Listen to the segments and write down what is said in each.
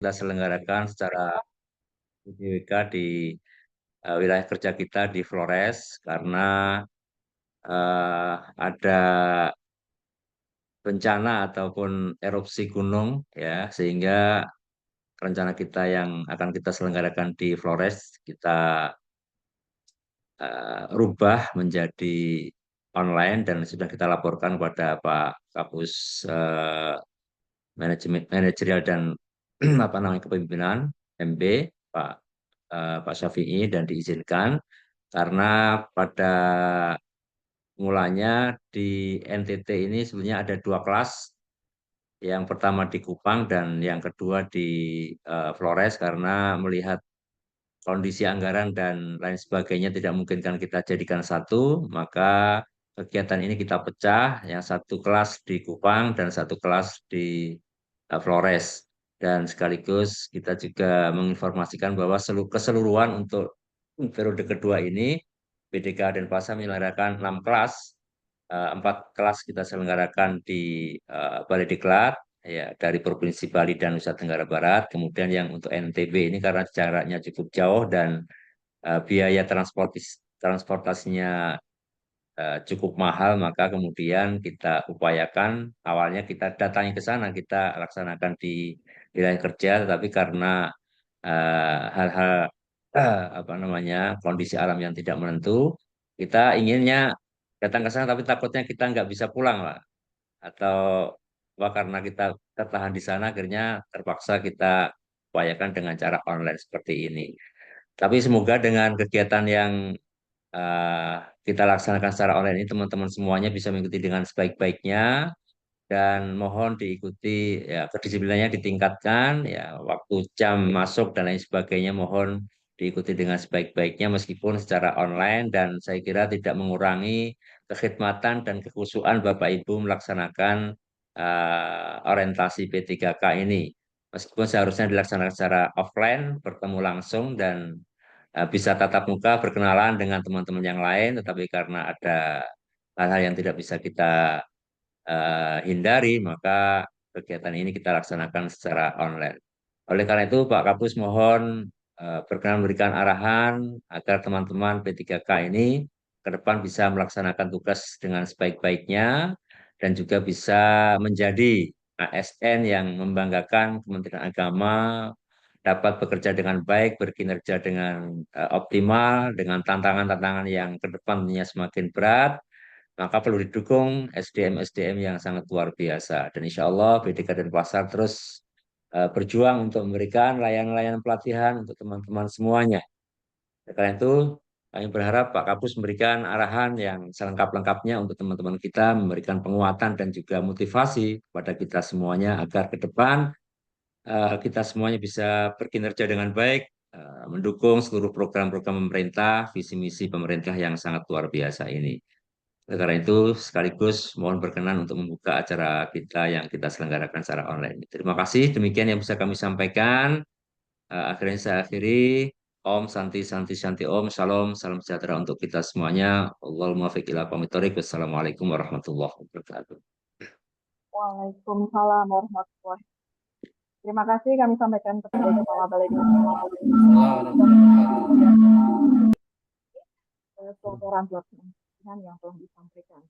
kita selenggarakan secara UTBK di wilayah kerja kita di Flores karena ada bencana ataupun erupsi gunung ya, sehingga rencana kita yang akan kita selenggarakan di Flores kita rubah menjadi online dan sudah kita laporkan kepada Pak Kapus Manajemen Manajerial dan apa namanya Kepemimpinan MB Pak Pak Syafi'i dan diizinkan karena pada mulanya di NTT ini sebenarnya ada dua kelas, yang pertama di Kupang dan yang kedua di Flores karena melihat kondisi anggaran dan lain sebagainya tidak memungkinkan kita jadikan satu, maka kegiatan ini kita pecah, yang satu kelas di Kupang dan satu kelas di Flores. Dan sekaligus kita juga menginformasikan bahwa keseluruhan untuk periode kedua ini, BDK dan PASA menyelenggarakan 6 kelas. 4 kelas kita selenggarakan di Balai Diklat, ya, dari Provinsi Bali dan Nusa Tenggara Barat. Kemudian yang untuk NTB ini karena jaraknya cukup jauh dan biaya transportasinya cukup mahal, maka kemudian kita upayakan awalnya kita datangi ke sana, kita laksanakan di wilayah kerja, tetapi karena hal-hal apa namanya kondisi alam yang tidak menentu, kita inginnya datang ke sana, tapi takutnya kita nggak bisa pulang lah, atau wah karena kita tertahan di sana akhirnya terpaksa kita upayakan dengan cara online seperti ini. Tapi semoga dengan kegiatan yang eh, kita laksanakan secara online ini teman-teman semuanya bisa mengikuti dengan sebaik-baiknya dan mohon diikuti ya, kedisiplinannya ditingkatkan ya, waktu jam masuk dan lain sebagainya mohon diikuti dengan sebaik-baiknya meskipun secara online, dan saya kira tidak mengurangi kekhidmatan dan kekhusyuan Bapak Ibu melaksanakan orientasi P3K ini, meskipun seharusnya dilaksanakan secara offline bertemu langsung dan bisa tatap muka berkenalan dengan teman-teman yang lain, tetapi karena ada hal-hal yang tidak bisa kita hindari, maka kegiatan ini kita laksanakan secara online. Oleh karena itu, Pak Kapus mohon berkenan memberikan arahan agar teman-teman P3K ini ke depan bisa melaksanakan tugas dengan sebaik-baiknya dan juga bisa menjadi ASN yang membanggakan Kementerian Agama, dapat bekerja dengan baik, berkinerja dengan optimal, dengan tantangan-tantangan yang ke depan tentunya semakin berat, maka perlu didukung SDM-SDM yang sangat luar biasa. Dan insya Allah BDK dan Pasar terus berjuang untuk memberikan layanan-layanan pelatihan untuk teman-teman semuanya. Oleh karena itu, kami berharap Pak Kapus memberikan arahan yang selengkap-lengkapnya untuk teman-teman kita, memberikan penguatan dan juga motivasi kepada kita semuanya agar ke depan kita semuanya bisa berkinerja dengan baik, mendukung seluruh program-program pemerintah, visi misi pemerintah yang sangat luar biasa ini. Oleh karena itu, sekaligus mohon berkenan untuk membuka acara kita yang kita selenggarakan secara online. Terima kasih, demikian yang bisa kami sampaikan. Akhirnya saya akhiri. Om Santi Santi Santi Om, Shalom, salam sejahtera untuk kita semuanya. Allahumma fiq ila aqwamit thoriq. Wassalamualaikum warahmatullahi wabarakatuh. Waalaikumsalam warahmatullahi. Terima kasih kami sampaikan kepada Kepala Balai Diklat pelaporan pelaksanaan yang telah disampaikan.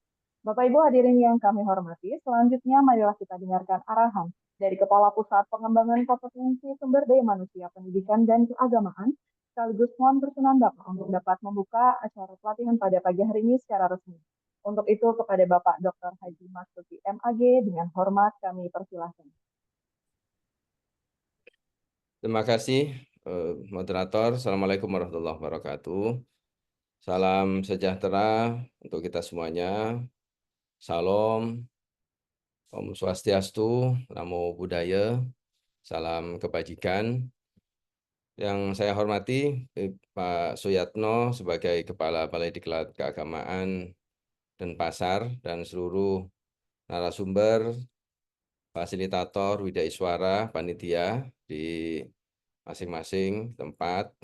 Bapak Ibu hadirin yang kami hormati, selanjutnya marilah kita dengarkan arahan dari Kepala Pusat Pengembangan Kompetensi Sumber Daya Manusia Pendidikan dan Keagamaan, sekaligus mohon perkenan Bapak untuk dapat membuka acara pelatihan pada pagi hari ini secara resmi. Untuk itu kepada Bapak Dr. Haji Masuki MAG dengan hormat kami persilahkan. Terima kasih, moderator. Assalamualaikum warahmatullahi wabarakatuh. Salam sejahtera untuk kita semuanya. Salam, Om Swastiastu, Namo Buddhaya, salam kebajikan. Yang saya hormati Pak Suyatno sebagai Kepala Balai Diklat Keagamaan dan Pasar dan seluruh narasumber, fasilitator, widaiswara, panitia di masing-masing tempat,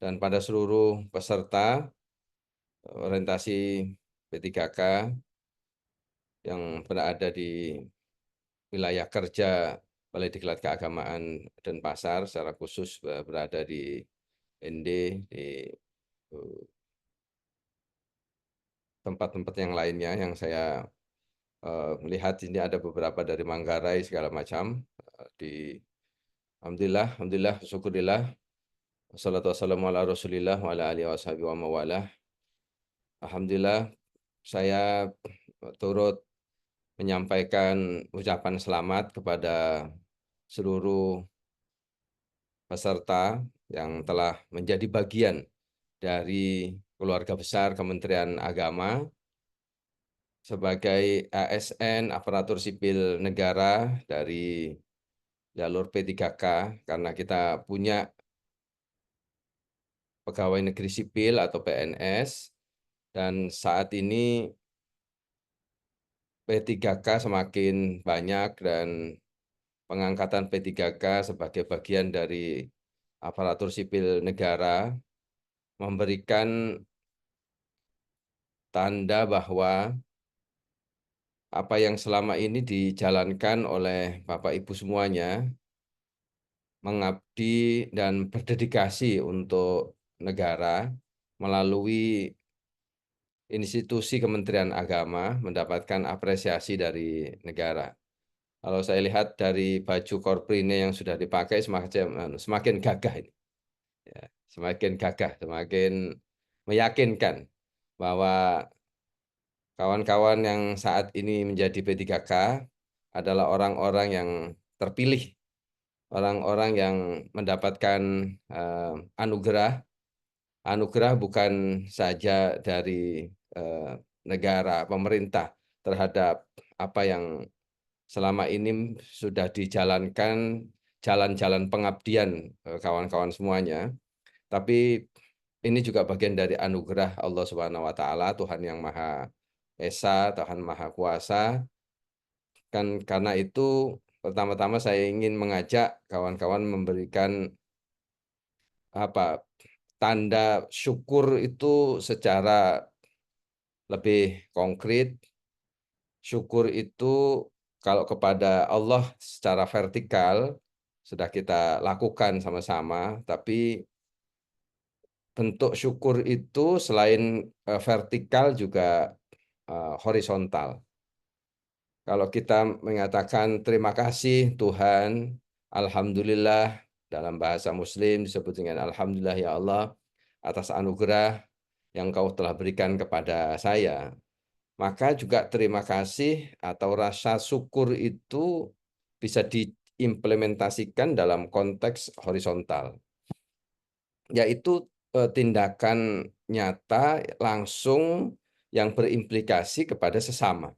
dan pada seluruh peserta orientasi P3K yang berada di wilayah kerja Balai Diklat Keagamaan Denpasar secara khusus berada di ND, di tempat-tempat yang lainnya yang saya melihat ini ada beberapa dari Manggarai segala macam. Alhamdulillah, syukurillah. Wassalatu wassalamu ala rasulillah wa ala alihi washabihi wa mawalah. Alhamdulillah, saya turut menyampaikan ucapan selamat kepada seluruh peserta yang telah menjadi bagian dari keluarga besar Kementerian Agama sebagai ASN, aparatur sipil negara dari jalur P3K, karena kita punya pegawai negeri sipil atau PNS, dan saat ini P3K semakin banyak dan pengangkatan P3K sebagai bagian dari aparatur sipil negara memberikan tanda bahwa apa yang selama ini dijalankan oleh Bapak Ibu semuanya, mengabdi dan berdedikasi untuk negara melalui institusi Kementerian Agama mendapatkan apresiasi dari negara. Kalau saya lihat dari baju korprinnya yang sudah dipakai semakin gagah ini. Ya, semakin gagah, semakin meyakinkan bahwa kawan-kawan yang saat ini menjadi P3K adalah orang-orang yang terpilih, orang-orang yang mendapatkan anugerah bukan saja dari negara, pemerintah terhadap apa yang selama ini sudah dijalankan, jalan-jalan pengabdian kawan-kawan semuanya, tapi ini juga bagian dari anugerah Allah Subhanahu wa taala, Tuhan yang Maha Esa, Tuhan Maha Kuasa. Karena itu pertama-tama saya ingin mengajak kawan-kawan memberikan tanda syukur itu secara lebih konkret. Syukur itu kalau kepada Allah secara vertikal sudah kita lakukan sama-sama, tapi bentuk syukur itu selain vertikal juga horizontal. Kalau kita mengatakan terima kasih Tuhan, alhamdulillah, dalam bahasa Muslim disebut dengan alhamdulillah ya Allah atas anugerah yang Kau telah berikan kepada saya. Maka juga terima kasih atau rasa syukur itu bisa diimplementasikan dalam konteks horizontal, yaitu tindakan nyata langsung yang berimplikasi kepada sesama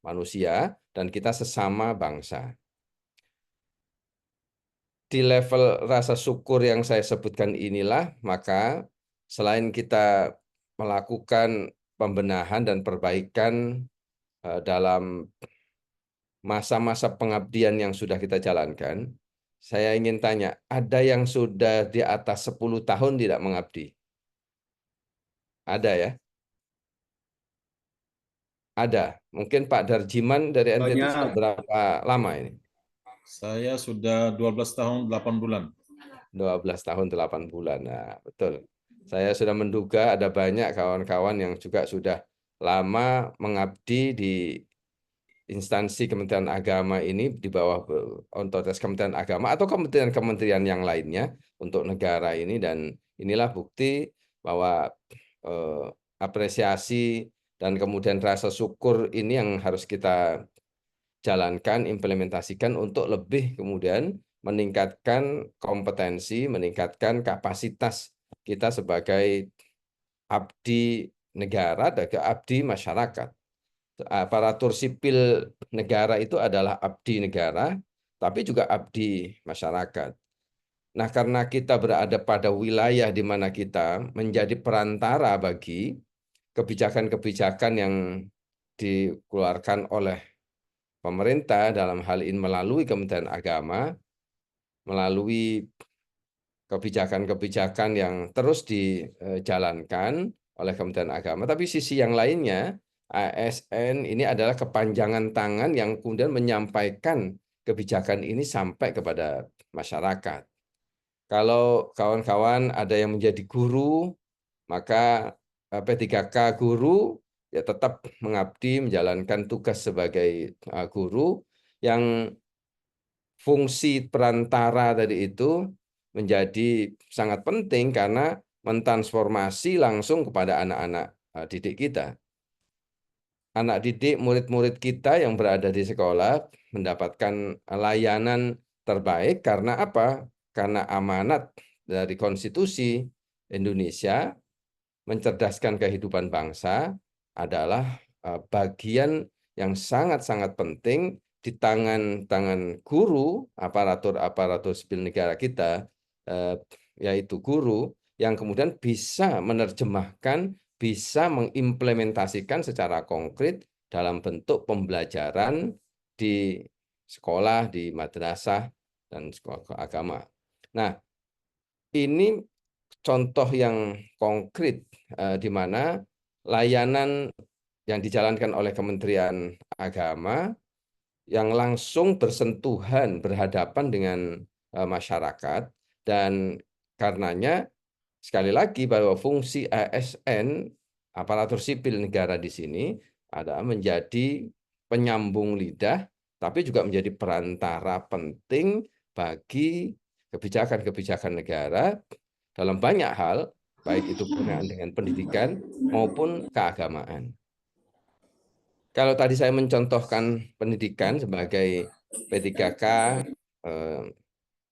manusia dan kita sesama bangsa. Di level rasa syukur yang saya sebutkan inilah, maka selain kita melakukan pembenahan dan perbaikan dalam masa-masa pengabdian yang sudah kita jalankan, saya ingin tanya, ada yang sudah di atas 10 tahun tidak mengabdi? Ada ya? Ada. Mungkin Pak Darjiman dari NTT sudah Banyak. berapa lama ini? Saya sudah 12 tahun 8 bulan. 12 tahun 8 bulan. Nah, betul. Saya sudah menduga ada banyak kawan-kawan yang juga sudah lama mengabdi di instansi Kementerian Agama ini di bawah otoritas Kementerian Agama atau kementerian-kementerian yang lainnya untuk negara ini, dan inilah bukti bahwa apresiasi dan kemudian rasa syukur ini yang harus kita jalankan, implementasikan untuk lebih kemudian meningkatkan kompetensi, meningkatkan kapasitas kita sebagai abdi negara dan abdi masyarakat. Aparatur sipil negara itu adalah abdi negara, tapi juga abdi masyarakat. Nah, karena kita berada pada wilayah di mana kita menjadi perantara bagi kebijakan-kebijakan yang dikeluarkan oleh pemerintah, dalam hal ini melalui Kementerian Agama, melalui kebijakan-kebijakan yang terus dijalankan oleh Kementerian Agama. Tapi sisi yang lainnya, ASN ini adalah kepanjangan tangan yang kemudian menyampaikan kebijakan ini sampai kepada masyarakat. Kalau kawan-kawan ada yang menjadi guru, maka P3K guru ya tetap mengabdi menjalankan tugas sebagai guru yang fungsi perantara tadi itu menjadi sangat penting karena mentransformasi langsung kepada anak-anak didik kita. Anak didik, murid-murid kita yang berada di sekolah mendapatkan layanan terbaik karena apa? Karena amanat dari konstitusi Indonesia mencerdaskan kehidupan bangsa adalah bagian yang sangat-sangat penting di tangan guru, aparatur sipil negara kita, yaitu guru, yang kemudian bisa menerjemahkan, bisa mengimplementasikan secara konkret dalam bentuk pembelajaran di sekolah, di madrasah, dan sekolah agama. Nah, ini contoh yang konkret di mana layanan yang dijalankan oleh Kementerian Agama yang langsung bersentuhan, berhadapan dengan masyarakat, dan karenanya sekali lagi bahwa fungsi ASN, aparatur sipil negara di sini, adalah menjadi penyambung lidah, tapi juga menjadi perantara penting bagi kebijakan-kebijakan negara dalam banyak hal, baik itu berkenaan dengan pendidikan maupun keagamaan. Kalau tadi saya mencontohkan pendidikan sebagai P3K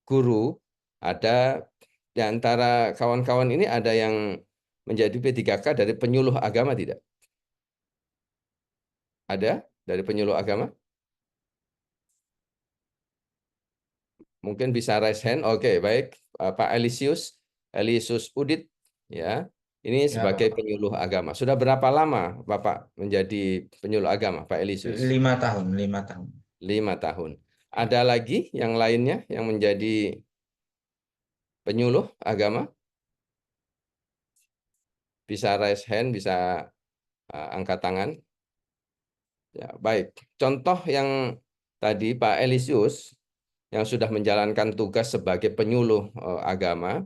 guru, ada di antara kawan-kawan ini ada yang menjadi P3K dari penyuluh agama tidak? Ada dari penyuluh agama? Mungkin bisa raise hand. Oke, baik. Pak Elisius Udit, ya. Ini sebagai penyuluh agama. Sudah berapa lama Bapak menjadi penyuluh agama, Pak Elisius? 5 tahun, 5 tahun. 5 tahun. Ada lagi yang lainnya yang menjadi penyuluh agama? Bisa raise hand, bisa angkat tangan. Ya, baik. Contoh yang tadi Pak Elisius yang sudah menjalankan tugas sebagai penyuluh agama,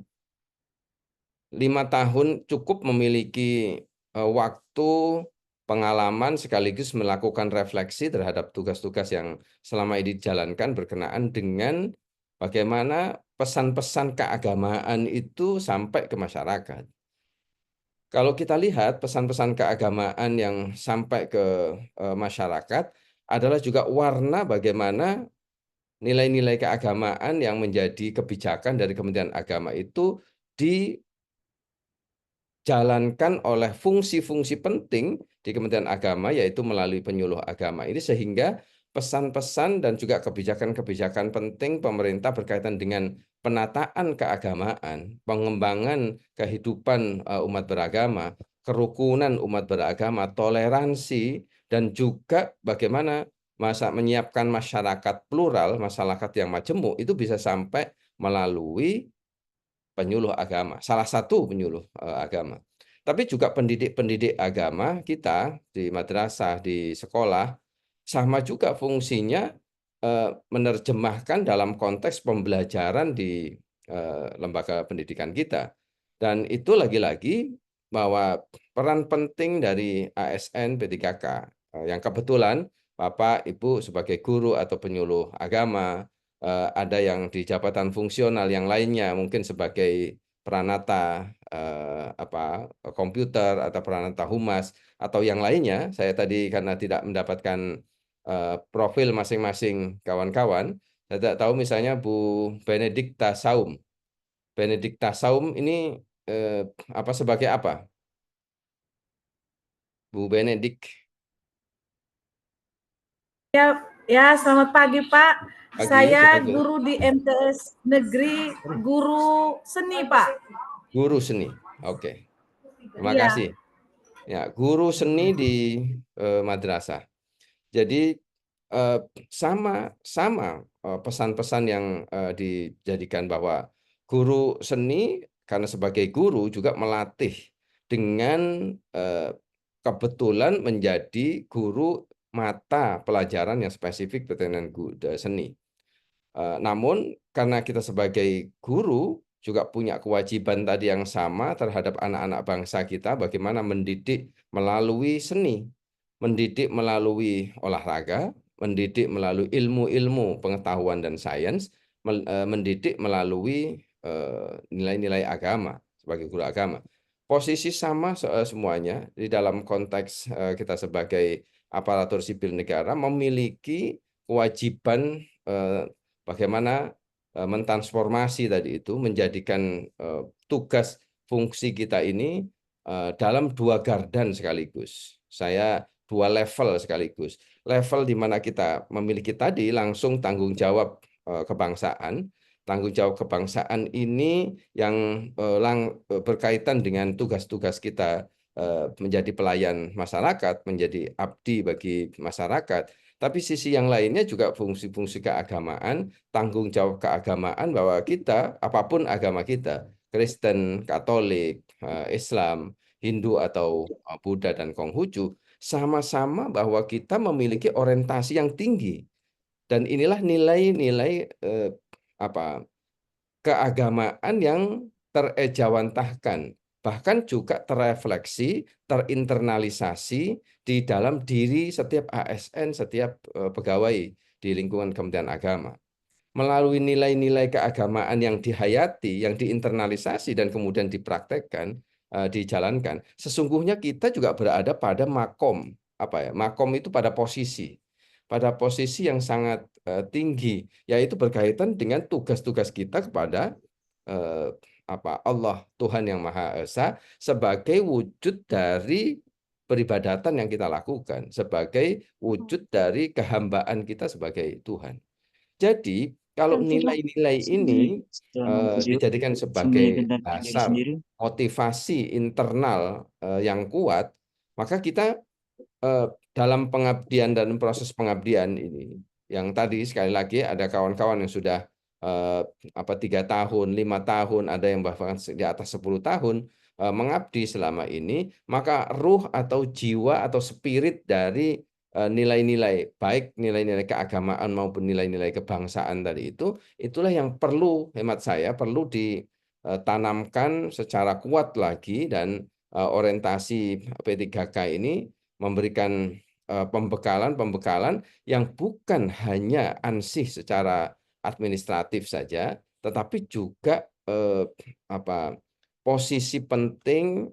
5 tahun cukup memiliki waktu, pengalaman, sekaligus melakukan refleksi terhadap tugas-tugas yang selama ini dijalankan berkenaan dengan bagaimana pesan-pesan keagamaan itu sampai ke masyarakat. Kalau kita lihat pesan-pesan keagamaan yang sampai ke masyarakat adalah juga warna bagaimana nilai-nilai keagamaan yang menjadi kebijakan dari Kementerian Agama itu dijalankan oleh fungsi-fungsi penting di Kementerian Agama, yaitu melalui penyuluh agama ini, sehingga pesan-pesan dan juga kebijakan-kebijakan penting pemerintah berkaitan dengan penataan keagamaan, pengembangan kehidupan umat beragama, kerukunan umat beragama, toleransi, dan juga bagaimana menyiapkan masyarakat plural, masyarakat yang majemuk, itu bisa sampai melalui penyuluh agama, salah satu penyuluh agama. Tapi juga pendidik-pendidik agama kita di madrasah, di sekolah, sama juga fungsinya menerjemahkan dalam konteks pembelajaran di lembaga pendidikan kita. Dan itu lagi-lagi bahwa peran penting dari ASN P3K yang kebetulan Bapak, Ibu sebagai guru atau penyuluh agama, ada yang di jabatan fungsional yang lainnya mungkin sebagai peranata komputer atau peranata humas atau yang lainnya. Saya tadi karena tidak mendapatkan profil masing-masing kawan-kawan, saya tidak tahu misalnya Bu Benedikta Saum. Benedikta Saum ini sebagai apa? Bu Benedik. Ya, selamat pagi Pak. Pagi, Saya sebagai guru di MTS Negeri, guru seni Pak. Guru seni, oke. Terima Iya. kasih. Ya, guru seni di madrasah. Jadi sama pesan-pesan yang dijadikan bahwa guru seni karena sebagai guru juga melatih dengan kebetulan menjadi guru mata pelajaran yang spesifik berkaitan dengan seni. Namun karena kita sebagai guru juga punya kewajiban tadi yang sama terhadap anak-anak bangsa kita, bagaimana mendidik melalui seni, mendidik melalui olahraga, mendidik melalui ilmu-ilmu pengetahuan dan sains, mendidik melalui nilai-nilai agama sebagai guru agama. Posisi sama semuanya di dalam konteks kita sebagai aparatur sipil negara memiliki kewajiban bagaimana mentransformasi tadi itu menjadikan tugas fungsi kita ini dalam dua gardan sekaligus. Saya dua level sekaligus. Level di mana kita memiliki tadi langsung tanggung jawab kebangsaan. Tanggung jawab kebangsaan ini yang berkaitan dengan tugas-tugas kita menjadi pelayan masyarakat, menjadi abdi bagi masyarakat. Tapi sisi yang lainnya juga fungsi-fungsi keagamaan, tanggung jawab keagamaan bahwa kita, apapun agama kita, Kristen, Katolik, Islam, Hindu atau Buddha dan Konghucu, sama-sama bahwa kita memiliki orientasi yang tinggi. Dan inilah nilai-nilai keagamaan yang terejawantahkan, bahkan juga terrefleksi, terinternalisasi di dalam diri setiap ASN, setiap pegawai di lingkungan Kementerian Agama. Melalui nilai-nilai keagamaan yang dihayati, yang diinternalisasi dan kemudian dipraktekkan, dijalankan, sesungguhnya kita juga berada pada makom, makom itu pada posisi yang sangat tinggi, yaitu berkaitan dengan tugas-tugas kita kepada Allah Tuhan yang Maha Esa sebagai wujud dari peribadatan yang kita lakukan, sebagai wujud dari kehambaan kita sebagai Tuhan. Jadi kalau nilai-nilai ini dijadikan sebagai dasar motivasi internal yang kuat, maka kita dalam pengabdian dan proses pengabdian ini, yang tadi sekali lagi ada kawan-kawan yang sudah 3 tahun, 5 tahun, ada yang bahkan di atas 10 tahun mengabdi selama ini, maka ruh atau jiwa atau spirit dari nilai-nilai, baik nilai-nilai keagamaan maupun nilai-nilai kebangsaan tadi itulah yang perlu, hemat saya, perlu ditanamkan secara kuat lagi, dan orientasi P3K ini memberikan pembekalan yang bukan hanya ansih secara administratif saja, tetapi juga posisi penting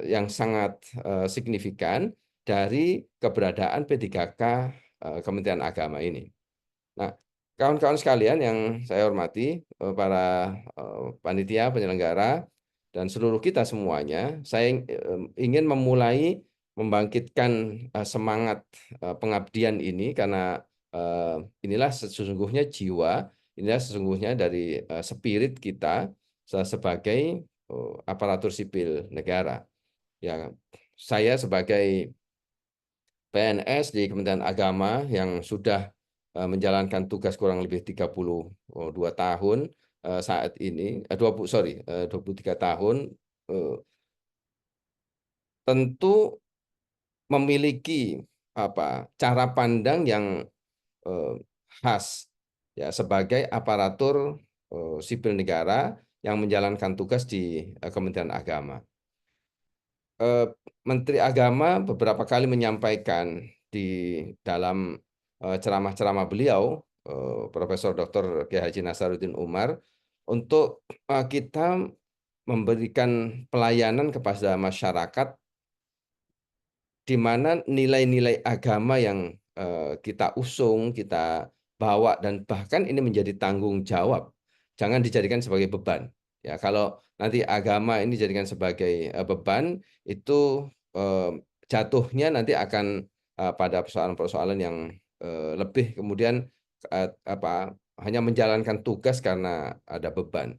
yang sangat signifikan dari keberadaan P3K Kementerian Agama ini. Nah, kawan-kawan sekalian yang saya hormati, para panitia penyelenggara dan seluruh kita semuanya, saya ingin memulai membangkitkan semangat pengabdian ini, karena inilah sesungguhnya jiwa, inilah sesungguhnya dari spirit kita sebagai aparatur sipil negara. Ya, saya sebagai PNS di Kementerian Agama yang sudah menjalankan tugas kurang lebih 32 tahun saat ini, 23 tahun, tentu memiliki cara pandang yang khas ya sebagai aparatur sipil negara yang menjalankan tugas di Kementerian Agama. Menteri Agama beberapa kali menyampaikan di dalam ceramah-ceramah beliau, Profesor Dr. Kiai Haji Nasaruddin Umar, untuk kita memberikan pelayanan kepada masyarakat di mana nilai-nilai agama yang kita usung, kita bawa, dan bahkan ini menjadi tanggung jawab. Jangan dijadikan sebagai beban. Ya, kalau nanti agama ini dijadikan sebagai beban, itu jatuhnya nanti akan pada persoalan-persoalan yang lebih kemudian hanya menjalankan tugas karena ada beban.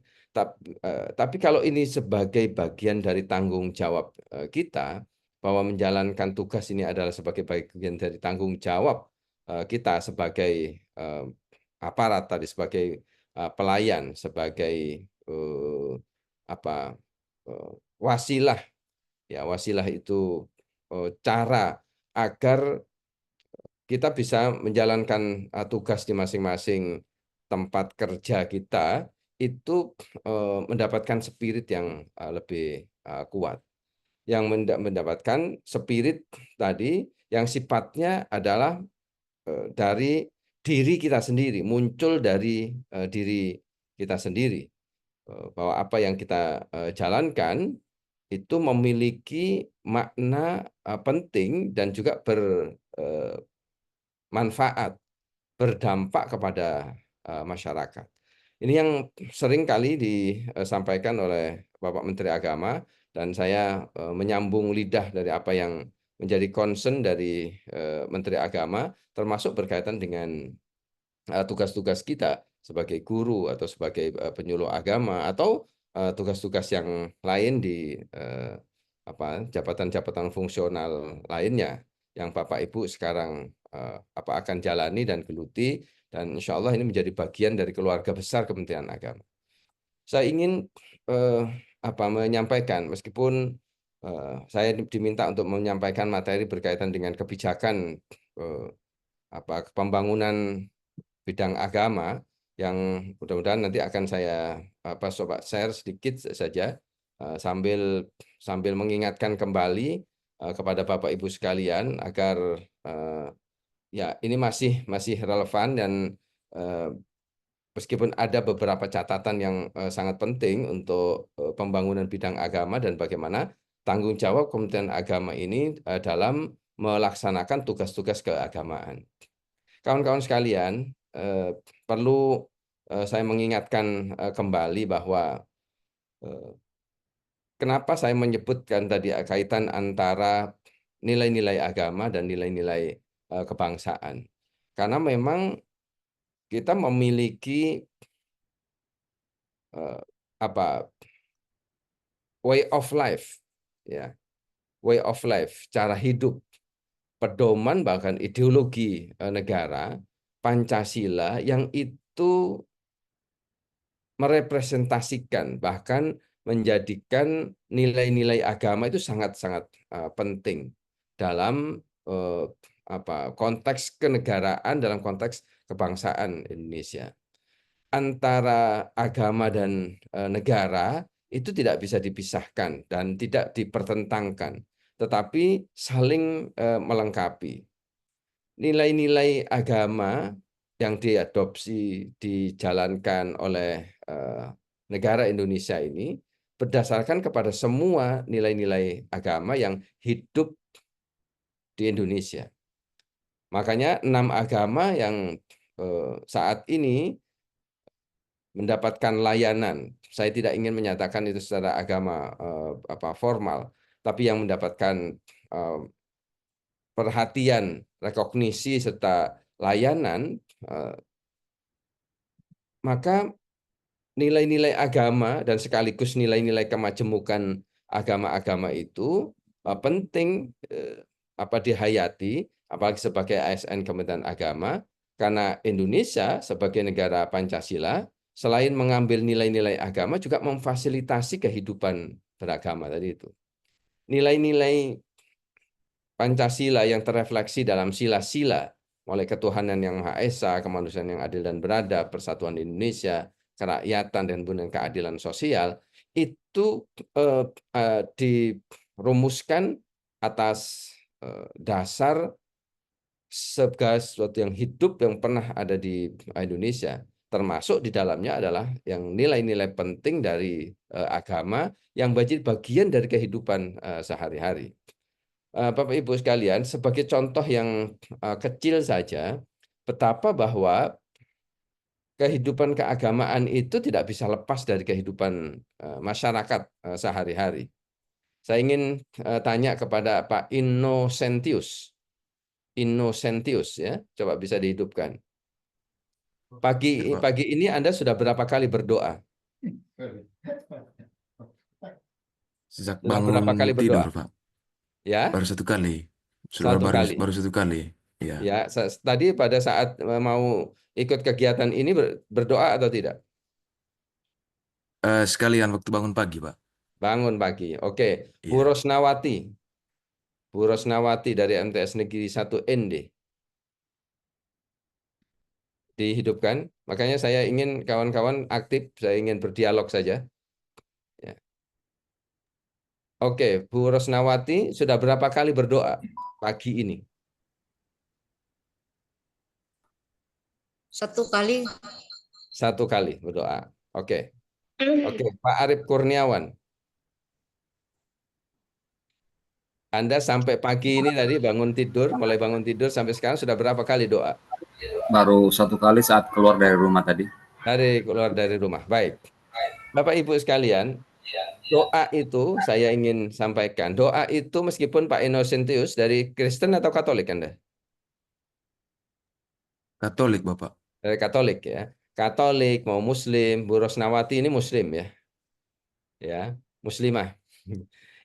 Tapi kalau ini sebagai bagian dari tanggung jawab kita, bahwa menjalankan tugas ini adalah sebagai bagian dari tanggung jawab kita sebagai aparat tadi, sebagai pelayan, sebagai wasilah. Ya, wasilah itu cara agar kita bisa menjalankan tugas di masing-masing tempat kerja kita itu mendapatkan spirit yang lebih kuat, yang mendapatkan spirit tadi yang sifatnya adalah dari diri kita sendiri, muncul dari diri kita sendiri, bahwa apa yang kita jalankan itu memiliki makna penting dan juga bermanfaat, berdampak kepada masyarakat. Ini yang sering kali disampaikan oleh Bapak Menteri Agama, dan saya menyambung lidah dari apa yang menjadi concern dari Menteri Agama, termasuk berkaitan dengan tugas-tugas kita sebagai guru atau sebagai penyuluh agama, atau tugas-tugas yang lain di jabatan-jabatan fungsional lainnya yang Bapak Ibu sekarang akan jalani dan geluti, dan insya Allah ini menjadi bagian dari keluarga besar Kementerian Agama. Saya ingin menyampaikan, meskipun saya diminta untuk menyampaikan materi berkaitan dengan kebijakan pembangunan bidang agama, yang mudah-mudahan nanti akan saya coba share sedikit saja sambil mengingatkan kembali kepada Bapak Ibu sekalian agar ya ini masih relevan, dan meskipun ada beberapa catatan yang sangat penting untuk pembangunan bidang agama dan bagaimana tanggung jawab Kementerian Agama ini dalam melaksanakan tugas-tugas keagamaan. Kawan-kawan sekalian, perlu saya mengingatkan kembali bahwa kenapa saya menyebutkan tadi kaitan antara nilai-nilai agama dan nilai-nilai kebangsaan. Karena memang kita memiliki way of life, ya, way of life, cara hidup, pedoman bahkan ideologi negara Pancasila yang itu merepresentasikan, bahkan menjadikan nilai-nilai agama itu sangat-sangat penting dalam konteks kenegaraan, dalam konteks kebangsaan Indonesia. Antara agama dan negara itu tidak bisa dipisahkan dan tidak dipertentangkan, tetapi saling melengkapi. Nilai-nilai agama yang diadopsi, dijalankan oleh negara Indonesia ini berdasarkan kepada semua nilai-nilai agama yang hidup di Indonesia. Makanya 6 agama yang saat ini mendapatkan layanan, saya tidak ingin menyatakan itu secara agama formal, tapi yang mendapatkan perhatian, rekognisi, serta layanan, maka nilai-nilai agama dan sekaligus nilai-nilai kemajemukan agama-agama itu penting dihayati, apalagi sebagai ASN Kementerian Agama, karena Indonesia sebagai negara Pancasila selain mengambil nilai-nilai agama juga memfasilitasi kehidupan beragama tadi itu. Nilai-nilai Pancasila yang terrefleksi dalam sila-sila, mulai ketuhanan yang Maha Esa, kemanusiaan yang adil dan beradab, persatuan Indonesia, kerakyatan, dan keadilan sosial, itu dirumuskan atas dasar segala sesuatu yang hidup yang pernah ada di Indonesia, termasuk di dalamnya adalah yang nilai-nilai penting dari agama yang menjadi bagian dari kehidupan sehari-hari. Bapak Ibu sekalian, sebagai contoh yang kecil saja, betapa bahwa kehidupan keagamaan itu tidak bisa lepas dari kehidupan masyarakat sehari-hari. Saya ingin tanya kepada Pak Innocentius. Innocentius, ya, coba bisa dihidupkan. Pagi ini Anda sudah berapa kali berdoa? Sejak Sudah bangun berapa kali tidur, berdoa? Pak. Ya, Baru 1 kali. Sudah satu kali. baru 1 kali. Ya. Ya, tadi pada saat mau ikut kegiatan ini berdoa atau tidak? Sekalian waktu bangun pagi, Pak. Bangun pagi. Oke. Bu Iya. Rosnawati. Bu Rosnawati dari MTS Negeri 1 ND. dihidupkan. Makanya saya ingin kawan-kawan aktif, saya ingin berdialog saja. Ya. Oke, Bu Rosnawati sudah berapa kali berdoa pagi ini? 1 kali. 1 kali berdoa. Oke. Oke, Pak Arif Kurniawan. Anda sampai pagi ini tadi mulai bangun tidur sampai sekarang sudah berapa kali doa? Baru 1 kali saat keluar dari rumah tadi. Keluar dari rumah. Baik. Bapak Ibu sekalian, doa itu saya ingin sampaikan. Doa itu meskipun Pak Innocentius dari Kristen atau Katolik Anda? Katolik, Bapak. Dari Katolik ya. Katolik mau Muslim, Bu Rosnawati ini Muslim ya. Ya, Muslimah.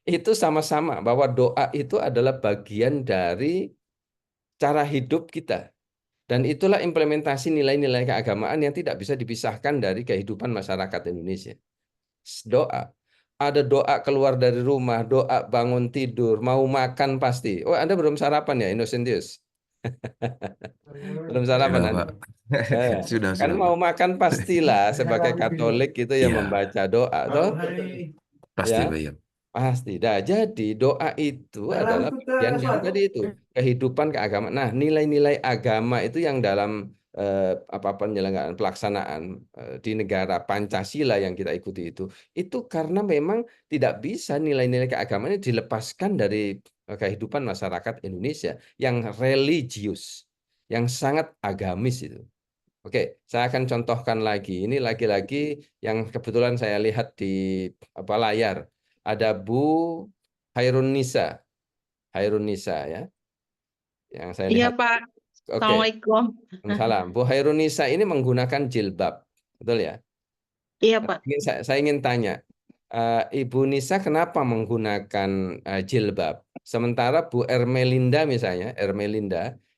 Itu sama-sama bahwa doa itu adalah bagian dari cara hidup kita. Dan itulah implementasi nilai-nilai keagamaan yang tidak bisa dipisahkan dari kehidupan masyarakat Indonesia. Doa. Ada doa keluar dari rumah, doa bangun tidur, mau makan pasti. Oh, Anda belum sarapan ya, Innocentius? Belum sarapan Sudah, Anda? Pak. Ya. Sudah, Kan mau Pak. makan pastilah sebagai Katolik itu ya Iya, membaca doa, toh? pasti, Ya. Pak. Ya. Pasti. Nah, jadi doa itu adalah bagian dari tadi itu kehidupan keagamaan. Nah, nilai-nilai agama itu yang dalam penyelenggaraan pelaksanaan di negara Pancasila yang kita ikuti itu karena memang tidak bisa nilai-nilai keagamaan ini dilepaskan dari kehidupan masyarakat Indonesia yang religius, yang sangat agamis itu. Oke, saya akan contohkan lagi. Ini lagi-lagi yang kebetulan saya lihat di layar. Ada Bu Hairunisa ya, yang saya Iya, lihat. Pak. Oke, Assalamualaikum. salam. Bu Hairunisa ini menggunakan jilbab, betul ya? Iya, Pak. Saya ingin tanya, Ibu Nisa kenapa menggunakan jilbab? Sementara Bu Ermelinda misalnya,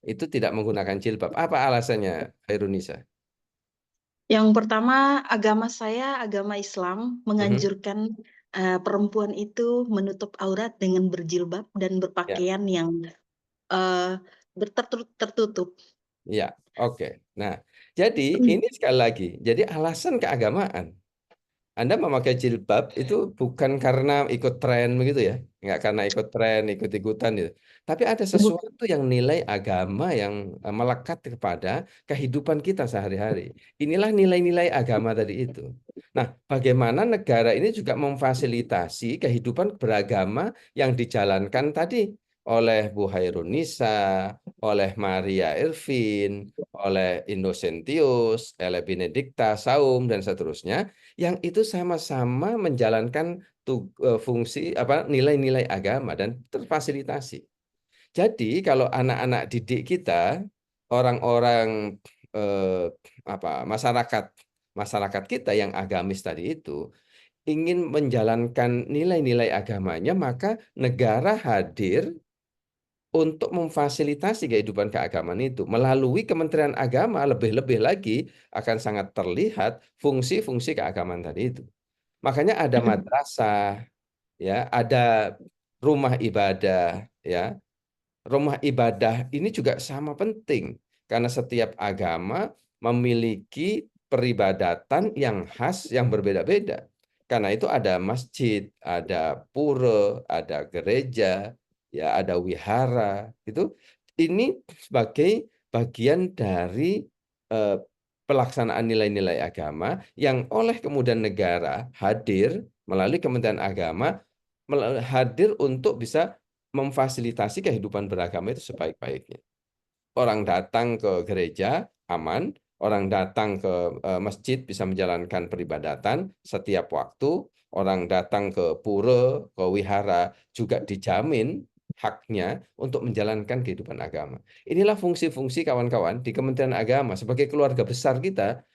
itu tidak menggunakan jilbab. Apa alasannya, Hairunisa? Yang pertama, agama saya, agama Islam, menganjurkan perempuan itu menutup aurat dengan berjilbab dan Ya. berpakaian yang tertutup. Ya, oke. Nah, jadi ini sekali lagi, jadi alasan keagamaan. Anda memakai jilbab itu bukan karena ikut tren begitu ya, nggak karena ikut tren, ikut-ikutan gitu. Tapi ada sesuatu yang nilai agama yang melekat kepada kehidupan kita sehari-hari. Inilah nilai-nilai agama tadi itu. Nah, bagaimana negara ini juga memfasilitasi kehidupan beragama yang dijalankan tadi oleh Bu Hairunisa, oleh Maria Irvin, oleh Innocentius, oleh Benedikta Saum, dan seterusnya, yang itu sama-sama menjalankan fungsi nilai-nilai agama dan terfasilitasi. Jadi kalau anak-anak didik kita, orang-orang masyarakat kita yang agamis tadi itu ingin menjalankan nilai-nilai agamanya, maka negara hadir untuk memfasilitasi kehidupan keagamaan itu. Melalui Kementerian Agama lebih-lebih lagi akan sangat terlihat fungsi-fungsi keagamaan tadi itu. Makanya ada madrasah, ya, ada rumah ibadah, ya. Rumah ibadah ini juga sama penting karena setiap agama memiliki peribadatan yang khas yang berbeda-beda. Karena itu ada masjid, ada pura, ada gereja, ya, ada wihara. Ini sebagai bagian dari pelaksanaan nilai-nilai agama yang oleh kemudian negara hadir melalui Kementerian Agama hadir untuk bisa memfasilitasi kehidupan beragama itu sebaik-baiknya. Orang datang ke gereja aman, orang datang ke masjid bisa menjalankan peribadatan setiap waktu, orang datang ke pura, ke wihara juga dijamin haknya untuk menjalankan kehidupan agama. Inilah fungsi-fungsi kawan-kawan di Kementerian Agama sebagai keluarga besar kita,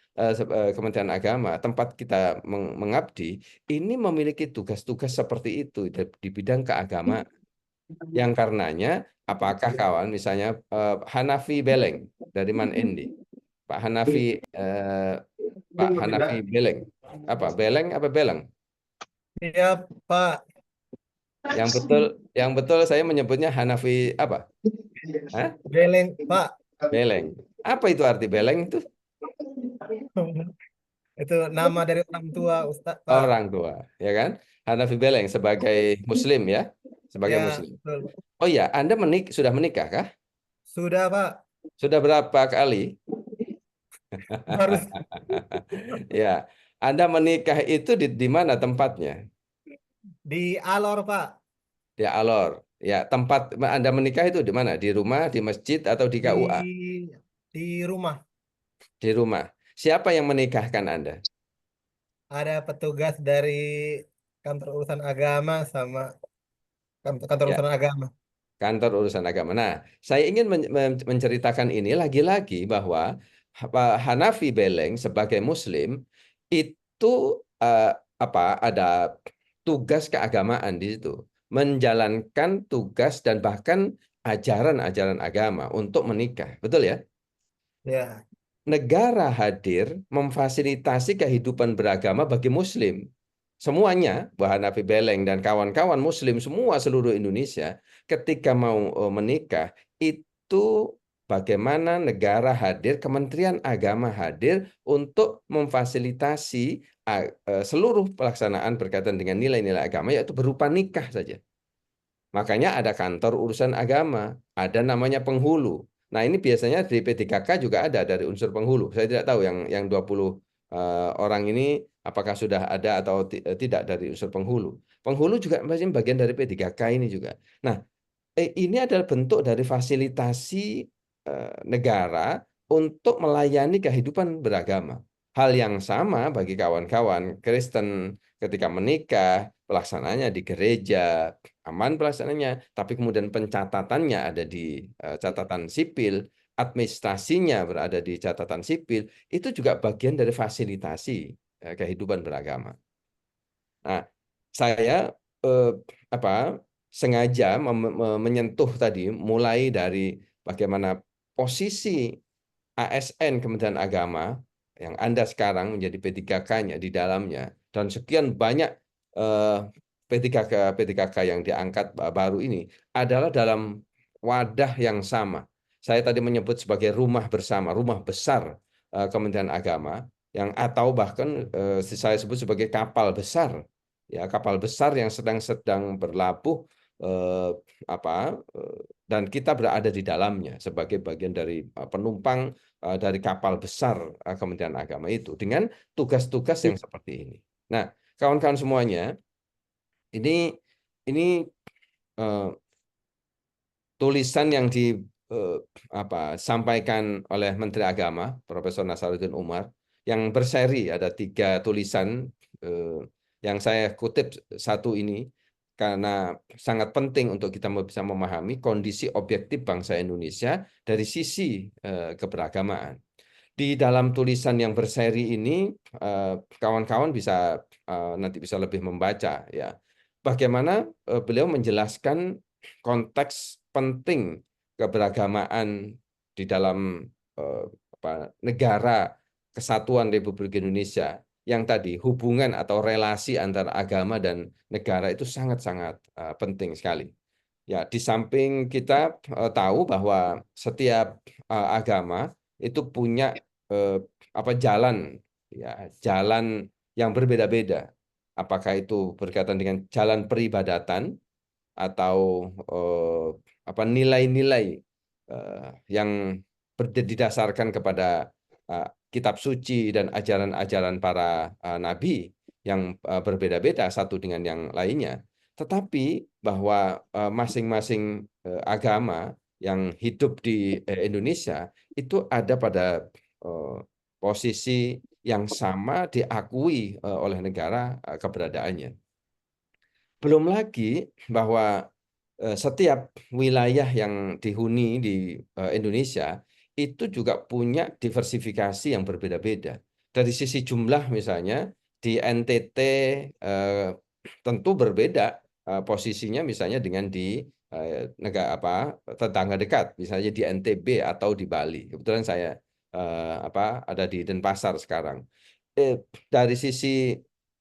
Kementerian Agama, tempat kita mengabdi, ini memiliki tugas-tugas seperti itu di bidang keagamaan. Yang karenanya, apakah kawan misalnya Hanafi Beleng dari Manendi, Pak Hanafi Beleng, Beleng apa Beleng? Iya, Pak. Yang betul saya menyebutnya Hanafi apa? Hah? Beleng, Pak. Beleng. Apa itu arti beleng itu? Itu nama dari orang tua Ustadz, Pak. Orang tua, ya kan? Hanafi Beleng sebagai Muslim ya, sebagai Ya, Muslim. betul. Oh iya, Anda sudah menikah kah? Sudah, Pak. Sudah berapa kali? Baru Ya, Anda menikah itu di mana tempatnya? di Alor, Pak. Di Alor. Ya, tempat Anda menikah itu di mana? Di rumah, di masjid, atau di KUA? Di rumah. Di rumah. Siapa yang menikahkan Anda? Ada petugas dari kantor urusan agama sama kantor Ya, urusan agama. kantor urusan agama. Nah, saya ingin menceritakan ini lagi-lagi bahwa Hanafi Beleng sebagai Muslim itu ada tugas keagamaan di situ, menjalankan tugas dan bahkan ajaran-ajaran agama untuk menikah, betul ya? Ya, Negara hadir memfasilitasi kehidupan beragama bagi Muslim. Semuanya, Mbah Hanafi Beleng dan kawan-kawan Muslim semua seluruh Indonesia, ketika mau menikah, itu bagaimana negara hadir, Kementerian Agama hadir untuk memfasilitasi seluruh pelaksanaan berkaitan dengan nilai-nilai agama, yaitu berupa nikah saja. Makanya ada kantor urusan agama, ada namanya penghulu. Nah, ini biasanya di P3K juga ada dari unsur penghulu. Saya tidak tahu yang 20 orang ini apakah sudah ada atau tidak dari unsur penghulu. Penghulu juga masih bagian dari P3K ini juga. Nah, ini adalah bentuk dari fasilitasi negara untuk melayani kehidupan beragama. Hal yang sama bagi kawan-kawan Kristen ketika menikah, pelaksananya di gereja, aman pelaksananya, tapi kemudian pencatatannya ada di catatan sipil, administrasinya berada di catatan sipil, itu juga bagian dari fasilitasi kehidupan beragama. Nah, saya sengaja menyentuh tadi mulai dari bagaimana posisi ASN Kementerian Agama yang Anda sekarang menjadi P3K-nya di dalamnya dan sekian banyak P3K yang diangkat baru ini adalah dalam wadah yang sama. Saya tadi menyebut sebagai rumah bersama, rumah besar Kementerian Agama yang atau bahkan saya sebut sebagai kapal besar, ya kapal besar yang sedang berlabuh dan kita berada di dalamnya sebagai bagian dari penumpang dari kapal besar Kementerian Agama itu dengan tugas-tugas yang seperti ini. Nah, kawan-kawan semuanya, ini tulisan yang disampaikan oleh Menteri Agama Profesor Nasaruddin Umar yang berseri, ada 3 tulisan yang saya kutip satu ini karena sangat penting untuk kita bisa memahami kondisi objektif bangsa Indonesia dari sisi keberagamaan. Di dalam tulisan yang berseri ini, kawan-kawan bisa nanti bisa lebih membaca ya, bagaimana beliau menjelaskan konteks penting keberagamaan di dalam negara kesatuan Republik Indonesia, yang tadi hubungan atau relasi antara agama dan negara itu sangat-sangat penting sekali. Ya, di samping kita tahu bahwa setiap agama itu punya jalan, ya jalan yang berbeda-beda. Apakah itu berkaitan dengan jalan peribadatan atau nilai-nilai yang didasarkan kepada kitab suci dan ajaran-ajaran para nabi yang berbeda-beda satu dengan yang lainnya. Tetapi bahwa masing-masing agama yang hidup di Indonesia itu ada pada posisi yang sama diakui oleh negara keberadaannya. Belum lagi bahwa setiap wilayah yang dihuni di Indonesia itu juga punya diversifikasi yang berbeda-beda. Dari sisi jumlah misalnya di NTT tentu berbeda posisinya misalnya dengan di negara tetangga dekat, misalnya di NTB atau di Bali. Kebetulan saya ada di Denpasar sekarang. Dari sisi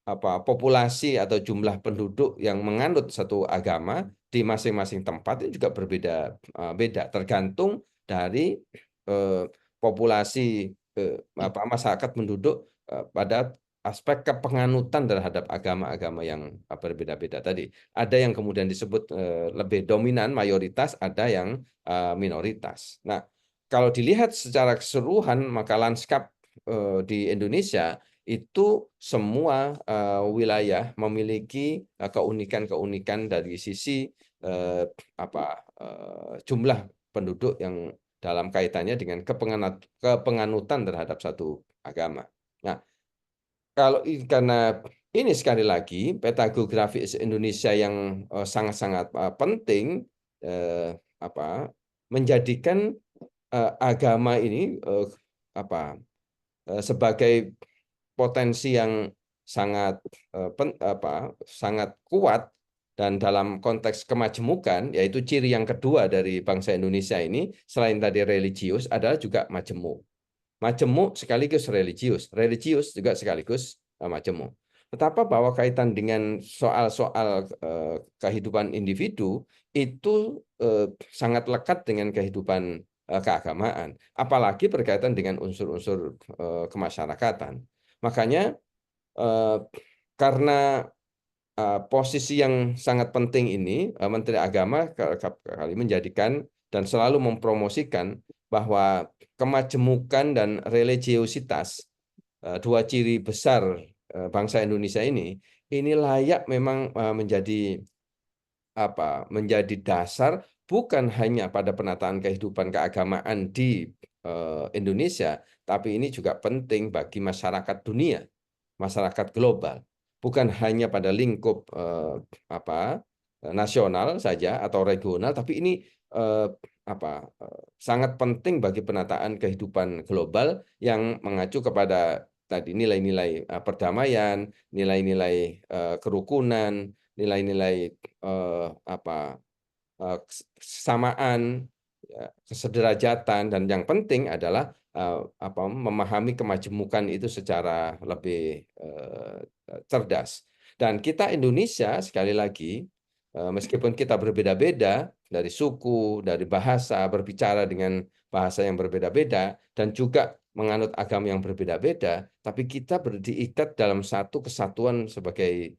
populasi atau jumlah penduduk yang menganut satu agama di masing-masing tempat itu juga berbeda-beda tergantung dari populasi masyarakat penduduk pada aspek kepenganutan terhadap agama-agama yang berbeda-beda tadi. Ada yang kemudian disebut lebih dominan, mayoritas, ada yang minoritas. Nah, kalau dilihat secara keseluruhan, maka lanskap di Indonesia itu semua wilayah memiliki keunikan-keunikan dari sisi jumlah penduduk yang dalam kaitannya dengan kepenganutan terhadap satu agama. Nah, karena ini sekali lagi peta geografis Indonesia yang sangat-sangat penting menjadikan agama ini sebagai potensi yang sangat sangat kuat, dan dalam konteks kemajemukan, yaitu ciri yang kedua dari bangsa Indonesia ini selain tadi religius adalah juga majemuk. Majemuk sekaligus religius, religius juga sekaligus majemuk. Betapa bahwa kaitan dengan soal-soal kehidupan individu itu sangat lekat dengan kehidupan keagamaan, apalagi berkaitan dengan unsur-unsur kemasyarakatan. Makanya karena posisi yang sangat penting ini, Menteri Agama kali menjadikan dan selalu mempromosikan bahwa kemajemukan dan religiositas, dua ciri besar bangsa Indonesia ini layak memang menjadi dasar bukan hanya pada penataan kehidupan keagamaan di Indonesia, tapi ini juga penting bagi masyarakat dunia, masyarakat global, bukan hanya pada lingkup nasional saja atau regional, tapi ini sangat penting bagi penataan kehidupan global yang mengacu kepada tadi nilai-nilai perdamaian, nilai-nilai kerukunan, nilai-nilai kesamaan, kesederajatan, dan yang penting adalah memahami kemajemukan itu secara lebih cerdas. Dan kita Indonesia sekali lagi, meskipun kita berbeda-beda dari suku, dari bahasa, berbicara dengan bahasa yang berbeda-beda, dan juga menganut agama yang berbeda-beda, tapi kita diikat dalam satu kesatuan sebagai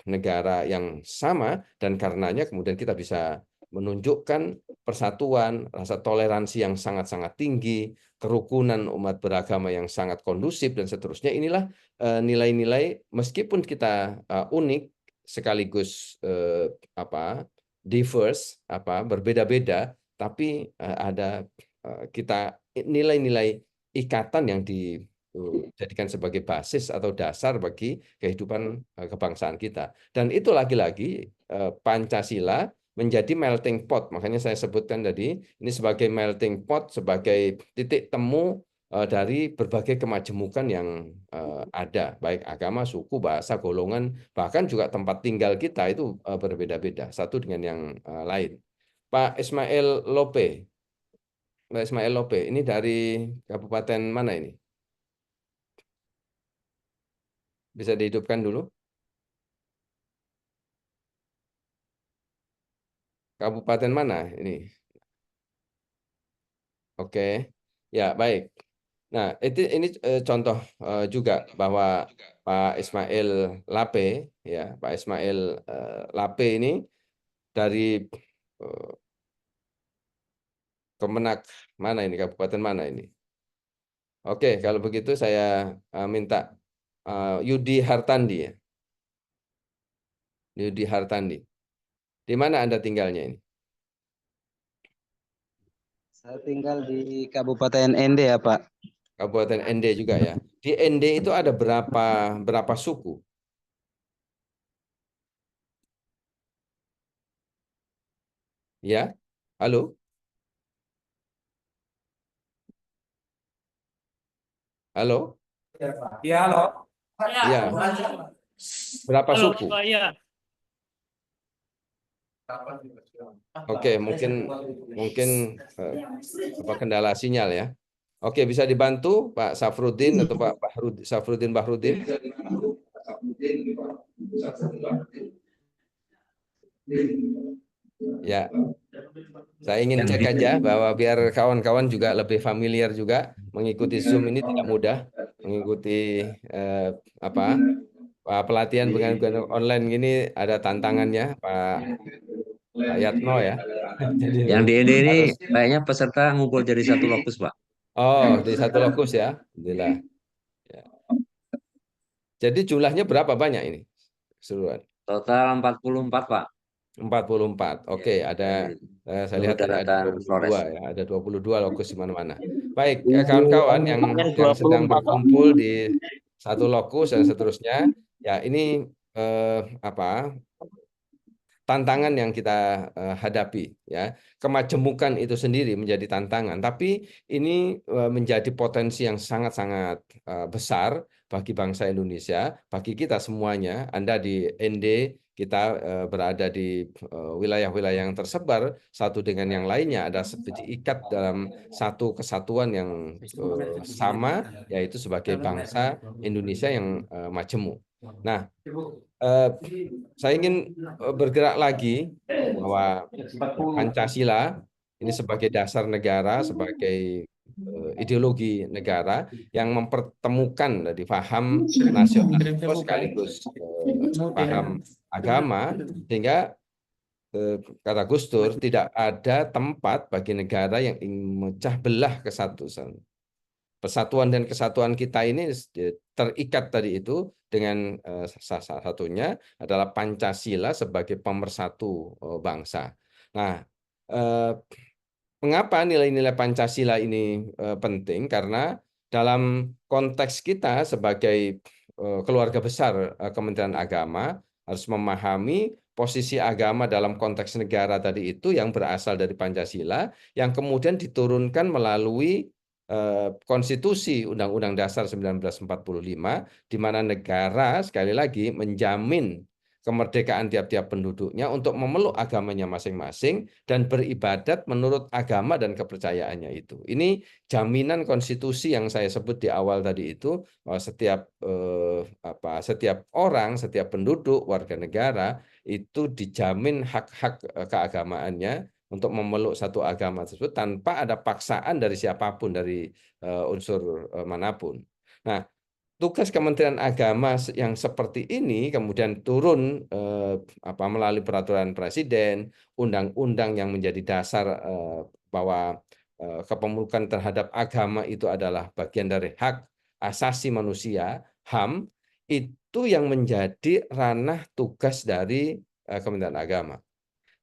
negara yang sama, dan karenanya kemudian kita bisa menunjukkan persatuan, rasa toleransi yang sangat-sangat tinggi, kerukunan umat beragama yang sangat kondusif, dan seterusnya. Inilah nilai-nilai, meskipun kita unik sekaligus diverse, berbeda-beda, tapi ada kita nilai-nilai ikatan yang dijadikan sebagai basis atau dasar bagi kehidupan kebangsaan kita. Dan itu lagi-lagi Pancasila menjadi melting pot. Makanya saya sebutkan tadi ini sebagai melting pot, sebagai titik temu dari berbagai kemajemukan yang ada, baik agama, suku, bahasa, golongan, bahkan juga tempat tinggal kita itu berbeda-beda satu dengan yang lain. Pak Ismail Lope, ini dari kabupaten mana ini? Bisa dihidupkan dulu. Kabupaten mana ini? Oke, ya baik. Nah, ini contoh juga bahwa Pak Ismail Lape, ya Pak Ismail Lape ini dari Kemenak mana ini, kabupaten mana ini? Oke, kalau begitu saya minta Yudi Hartandi, ya. Yudi Hartandi. Di mana Anda tinggalnya ini? Saya tinggal di Kabupaten Ende ya, Pak. Kabupaten Ende juga ya. Di Ende itu ada berapa suku? Ya, halo? Halo? Ya, halo. Ya. Berapa Halo, suku? Pak, ya. Oke, mungkin kendala sinyal ya. Oke, bisa dibantu Pak Safrudin atau Pak Safrudin Bahrudin? Ya. Saya ingin cek aja bahwa biar kawan-kawan juga lebih familiar juga mengikuti Zoom ini tidak mudah, mengikuti pelatihan bukan online ini ada tantangannya Pak Yatno ya. Jadi Yang di ND ini harus kayaknya peserta ngumpul jadi satu lokus, Pak. di satu lokus ya. Alhamdulillah. Ya. Jadi jumlahnya berapa banyak ini keseluruhan? Total 44, Pak. 44. Oke, ada saya lihat tadi ada Daratan 22 Flores. ya, ada 22 lokus di mana-mana. Baik, kawan-kawan yang sedang berkumpul di satu lokus dan seterusnya, ya ini tantangan yang kita hadapi ya. Kemajemukan itu sendiri menjadi tantangan, tapi ini menjadi potensi yang sangat-sangat besar bagi bangsa Indonesia, bagi kita semuanya. Anda di ND, kita berada di wilayah-wilayah yang tersebar satu dengan yang lainnya, ada diikat dalam satu kesatuan yang sama, yaitu sebagai bangsa Indonesia yang majemuk. Nah, saya ingin bergerak lagi bahwa Pancasila ini sebagai dasar negara, sebagai ideologi negara yang mempertemukan dari paham nasionalisme sekaligus paham agama, sehingga kata Gus Dur, tidak ada tempat bagi negara yang ingin memecah belah kesatuan. Persatuan dan kesatuan kita ini terikat tadi itu dengan salah satunya adalah Pancasila sebagai pemersatu bangsa. Nah, mengapa nilai-nilai Pancasila ini penting? Karena dalam konteks kita sebagai keluarga besar Kementerian Agama harus memahami posisi agama dalam konteks negara tadi itu yang berasal dari Pancasila, yang kemudian diturunkan melalui Konstitusi Undang-Undang Dasar 1945, di mana negara sekali lagi menjamin kemerdekaan tiap-tiap penduduknya untuk memeluk agamanya masing-masing dan beribadat menurut agama dan kepercayaannya itu. Ini jaminan konstitusi yang saya sebut di awal tadi itu, bahwa setiap orang, setiap penduduk, warga negara itu dijamin hak-hak keagamaannya untuk memeluk satu agama tersebut tanpa ada paksaan dari siapapun, dari unsur manapun. Nah, tugas Kementerian Agama yang seperti ini kemudian turun melalui peraturan Presiden, undang-undang yang menjadi dasar bahwa kepemulukan terhadap agama itu adalah bagian dari hak asasi manusia, HAM, itu yang menjadi ranah tugas dari Kementerian Agama.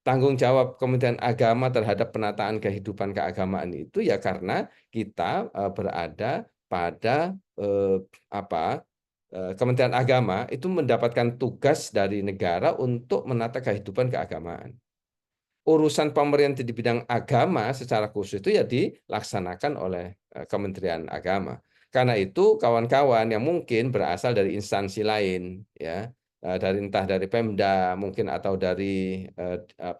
Tanggung jawab Kementerian Agama terhadap penataan kehidupan keagamaan itu ya karena kita berada pada Kementerian Agama itu mendapatkan tugas dari negara untuk menata kehidupan keagamaan. Urusan pemerintah di bidang agama secara khusus itu ya dilaksanakan oleh Kementerian Agama. Karena itu kawan-kawan yang mungkin berasal dari instansi lain, ya, entah dari Pemda mungkin atau dari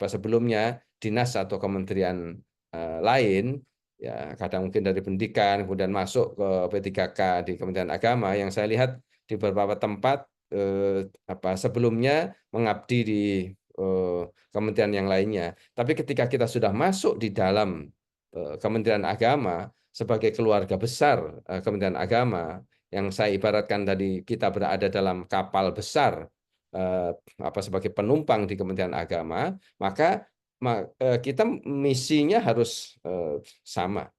sebelumnya dinas atau kementerian lain, ya kadang mungkin dari pendidikan kemudian masuk ke P3K di Kementerian Agama, yang saya lihat di beberapa tempat sebelumnya mengabdi di kementerian yang lainnya. Tapi ketika kita sudah masuk di dalam Kementerian Agama sebagai keluarga besar Kementerian Agama, yang saya ibaratkan tadi kita berada dalam kapal besar sebagai penumpang di Kementerian Agama, maka kita misinya harus sama,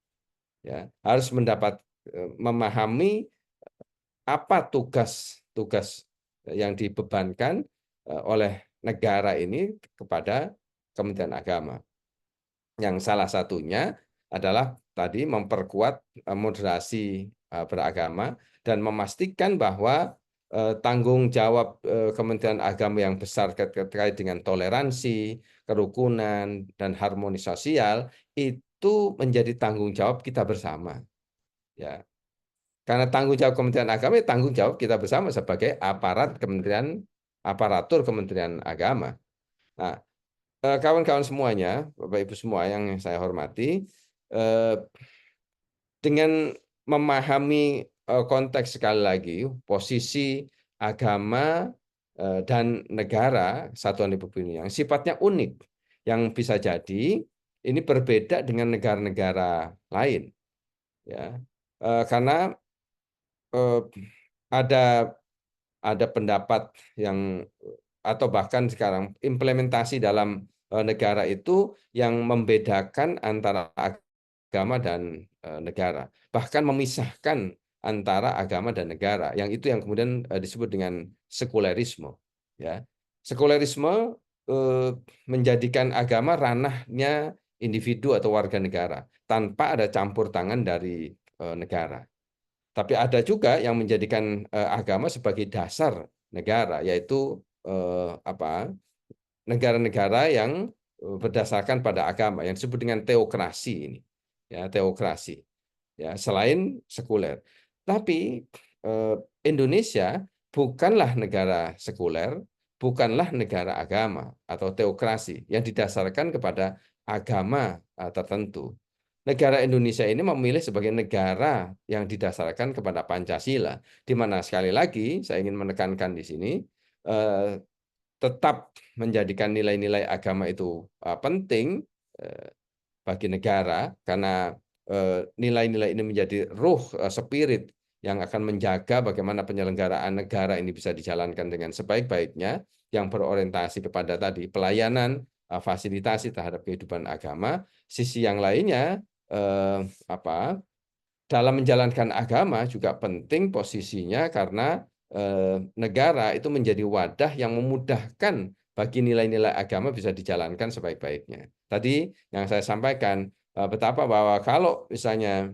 ya, harus memahami apa tugas yang dibebankan oleh negara ini kepada Kementerian Agama. Yang salah satunya adalah tadi memperkuat moderasi beragama dan memastikan bahwa tanggung jawab Kementerian Agama yang besar terkait dengan toleransi, kerukunan, dan harmoni sosial itu menjadi tanggung jawab kita bersama. Ya. Karena tanggung jawab Kementerian Agama ya tanggung jawab kita bersama sebagai aparatur Kementerian Agama. Nah, kawan-kawan semuanya, Bapak Ibu semua yang saya hormati, dengan memahami konteks sekali lagi posisi agama dan negara Kesatuan Republik Indonesia yang sifatnya unik, yang bisa jadi ini berbeda dengan negara-negara lain, ya. Karena ada pendapat yang atau bahkan sekarang implementasi dalam negara itu yang membedakan antara agama dan negara, bahkan memisahkan antara agama dan negara, yang itu yang kemudian disebut dengan sekulerisme, ya. Sekulerisme menjadikan agama ranahnya individu atau warga negara tanpa ada campur tangan dari negara. Tapi ada juga yang menjadikan agama sebagai dasar negara, yaitu negara-negara yang berdasarkan pada agama yang disebut dengan teokrasi ini, ya, teokrasi, ya, selain sekuler. Tapi Indonesia bukanlah negara sekuler, bukanlah negara agama atau teokrasi yang didasarkan kepada agama tertentu. Negara Indonesia ini memilih sebagai negara yang didasarkan kepada Pancasila, di mana sekali lagi saya ingin menekankan di sini tetap menjadikan nilai-nilai agama itu penting bagi negara, karena nilai-nilai ini menjadi ruh, spirit yang akan menjaga bagaimana penyelenggaraan negara ini bisa dijalankan dengan sebaik-baiknya, yang berorientasi kepada tadi pelayanan, fasilitasi terhadap kehidupan agama. Sisi yang lainnya dalam menjalankan agama juga penting posisinya, karena negara itu menjadi wadah yang memudahkan bagi nilai-nilai agama bisa dijalankan sebaik-baiknya. Tadi yang saya sampaikan betapa bahwa kalau misalnya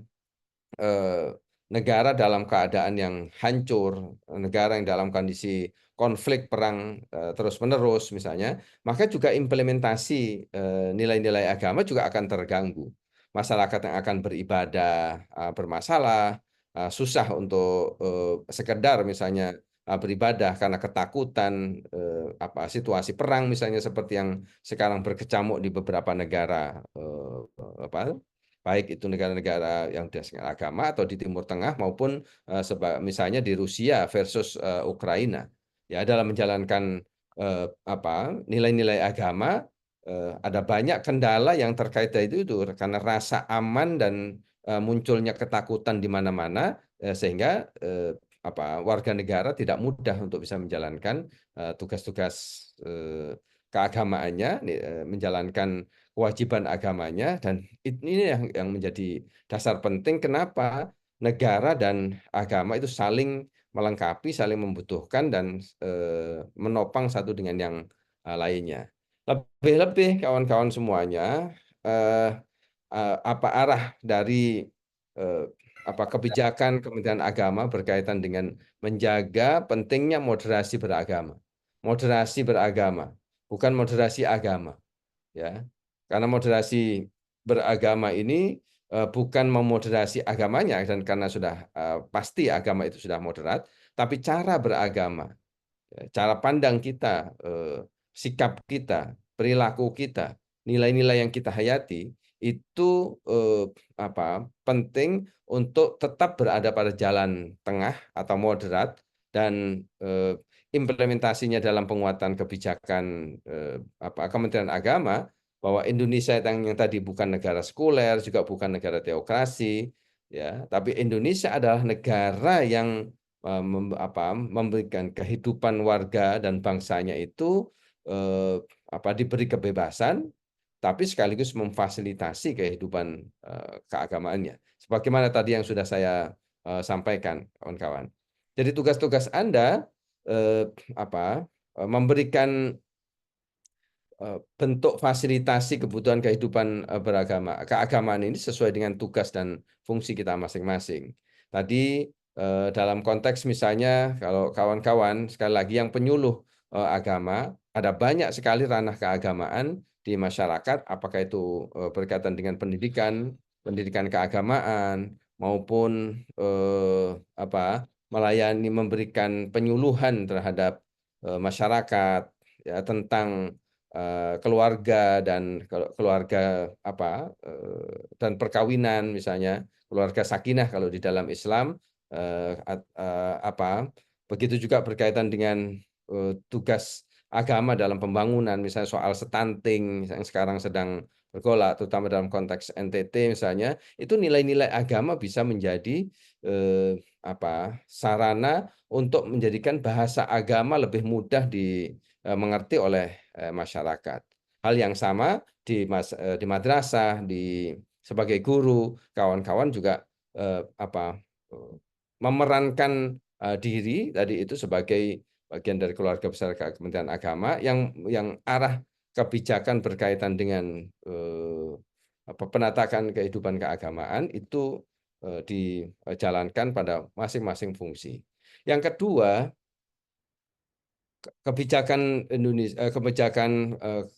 negara dalam keadaan yang hancur, negara yang dalam kondisi konflik perang terus-menerus misalnya, maka juga implementasi nilai-nilai agama juga akan terganggu. Masyarakat yang akan beribadah bermasalah, susah untuk sekedar misalnya beribadah karena ketakutan situasi perang misalnya seperti yang sekarang berkecamuk di beberapa negara, baik itu negara-negara yang berdasarkan agama atau di Timur Tengah maupun misalnya di Rusia versus Ukraina. Ya, dalam menjalankan nilai-nilai agama ada banyak kendala yang terkait itu karena rasa aman dan munculnya ketakutan di mana-mana, sehingga warga negara tidak mudah untuk bisa menjalankan tugas-tugas keagamaannya, menjalankan kewajiban agamanya, dan ini yang menjadi dasar penting kenapa negara dan agama itu saling melengkapi, saling membutuhkan, dan menopang satu dengan yang lainnya. Lebih-lebih kawan-kawan semuanya, apa arah dari kebijakan Kementerian Agama berkaitan dengan menjaga pentingnya moderasi beragama. Moderasi beragama, bukan moderasi agama, ya. Karena moderasi beragama ini bukan memoderasi agamanya, dan karena sudah pasti agama itu sudah moderat, tapi cara beragama, cara pandang kita, sikap kita, perilaku kita, nilai-nilai yang kita hayati itu penting untuk tetap berada pada jalan tengah atau moderat, dan implementasinya dalam penguatan kebijakan Kementerian Agama, bahwa Indonesia yang tadi bukan negara sekuler, juga bukan negara teokrasi, ya, tapi Indonesia adalah negara yang memberikan kehidupan warga dan bangsanya itu diberi kebebasan, tapi sekaligus memfasilitasi kehidupan keagamaannya. Sebagaimana tadi yang sudah saya sampaikan, kawan-kawan. Jadi tugas-tugas Anda memberikan bentuk fasilitasi kebutuhan kehidupan beragama, keagamaan ini sesuai dengan tugas dan fungsi kita masing-masing. Tadi dalam konteks misalnya kalau kawan-kawan sekali lagi yang penyuluh agama, ada banyak sekali ranah keagamaan di masyarakat, apakah itu berkaitan dengan pendidikan keagamaan, maupun melayani, memberikan penyuluhan terhadap masyarakat, ya, tentang keluarga dan dan perkawinan, misalnya keluarga sakinah kalau di dalam Islam, begitu juga berkaitan dengan tugas agama dalam pembangunan, misalnya soal stunting yang sekarang sedang bergolak, terutama dalam konteks NTT misalnya, itu nilai-nilai agama bisa menjadi sarana untuk menjadikan bahasa agama lebih mudah dimengerti oleh masyarakat. Hal yang sama di madrasah, sebagai guru, kawan-kawan juga memerankan diri tadi itu sebagai bagian dari keluarga besar Kementerian Agama yang arah kebijakan berkaitan dengan penataan kehidupan keagamaan itu dijalankan pada masing-masing fungsi. Yang kedua, kebijakan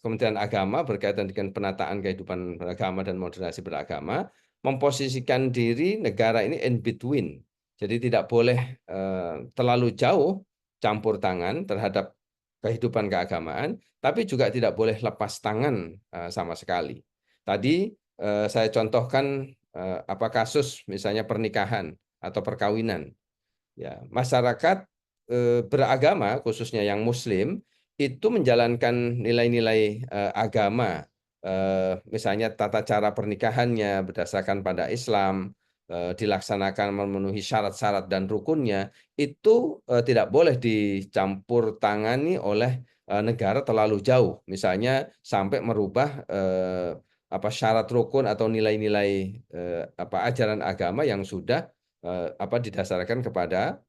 Kementerian Agama berkaitan dengan penataan kehidupan beragama dan moderasi beragama memposisikan diri negara ini in between. Jadi tidak boleh terlalu jauh campur tangan terhadap kehidupan keagamaan, tapi juga tidak boleh lepas tangan sama sekali. Tadi saya contohkan kasus misalnya pernikahan atau perkawinan. Ya, masyarakat beragama khususnya yang Muslim itu menjalankan nilai-nilai agama, misalnya tata cara pernikahannya berdasarkan pada Islam, dilaksanakan memenuhi syarat-syarat dan rukunnya, itu tidak boleh dicampur tangani oleh negara terlalu jauh, misalnya sampai merubah syarat rukun atau nilai-nilai ajaran agama yang sudah didasarkan kepada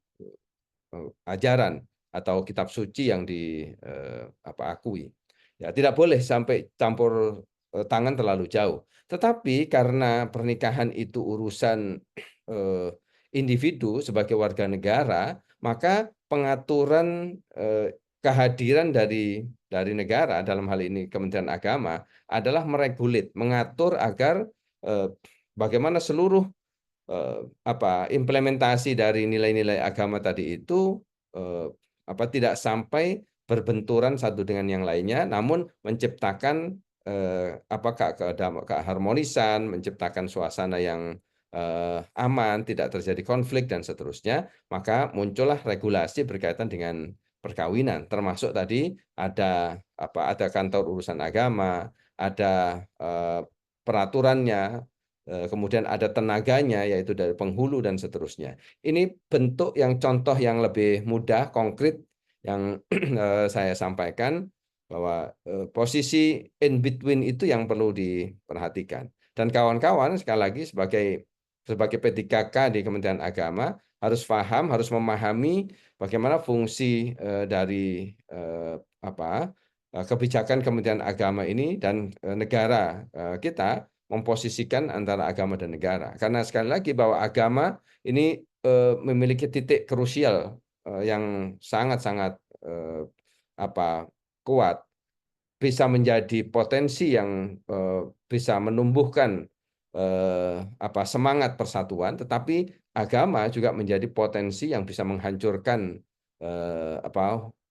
ajaran atau kitab suci yang diakui. Ya, tidak boleh sampai campur tangan terlalu jauh. Tetapi karena pernikahan itu urusan individu sebagai warga negara, maka pengaturan kehadiran dari negara dalam hal ini Kementerian Agama adalah meregulit, mengatur agar bagaimana seluruh implementasi dari nilai-nilai agama tadi itu tidak sampai berbenturan satu dengan yang lainnya, namun menciptakan keharmonisan, menciptakan suasana yang aman, tidak terjadi konflik dan seterusnya. Maka muncullah regulasi berkaitan dengan perkawinan, termasuk tadi ada kantor urusan agama, ada peraturannya, kemudian ada tenaganya yaitu dari penghulu dan seterusnya. Ini bentuk yang contoh yang lebih mudah, konkret yang saya sampaikan bahwa posisi in between itu yang perlu diperhatikan. Dan kawan-kawan sekali lagi sebagai P3K di Kementerian Agama harus paham, harus memahami bagaimana fungsi dari kebijakan Kementerian Agama ini dan negara kita memposisikan antara agama dan negara. Karena sekali lagi bahwa agama ini memiliki titik krusial yang sangat-sangat kuat, bisa menjadi potensi yang bisa menumbuhkan semangat persatuan, tetapi agama juga menjadi potensi yang bisa menghancurkan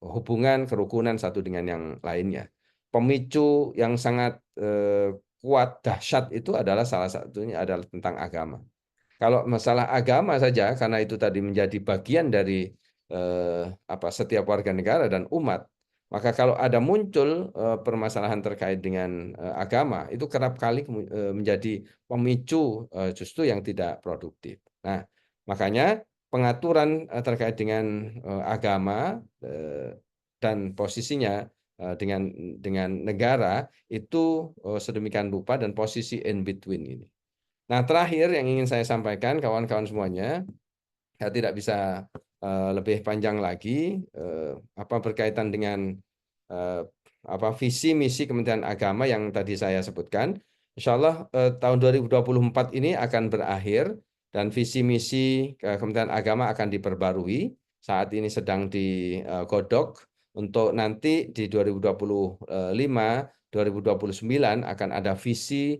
hubungan kerukunan satu dengan yang lainnya. Pemicu yang sangat kuat, dahsyat itu adalah salah satunya adalah tentang agama. Kalau masalah agama saja, karena itu tadi menjadi bagian dari setiap warga negara dan umat, maka kalau ada muncul permasalahan terkait dengan agama, itu kerap kali menjadi pemicu justru yang tidak produktif. Nah, makanya pengaturan terkait dengan agama dan posisinya dengan negara itu sedemikian rupa dan posisi in between ini. Nah, terakhir yang ingin saya sampaikan kawan-kawan semuanya, saya tidak bisa lebih panjang lagi berkaitan dengan visi misi Kementerian Agama yang tadi saya sebutkan. Insya Allah tahun 2024 ini akan berakhir dan visi misi Kementerian Agama akan diperbarui. Saat ini sedang digodok untuk nanti di 2025, 2029 akan ada visi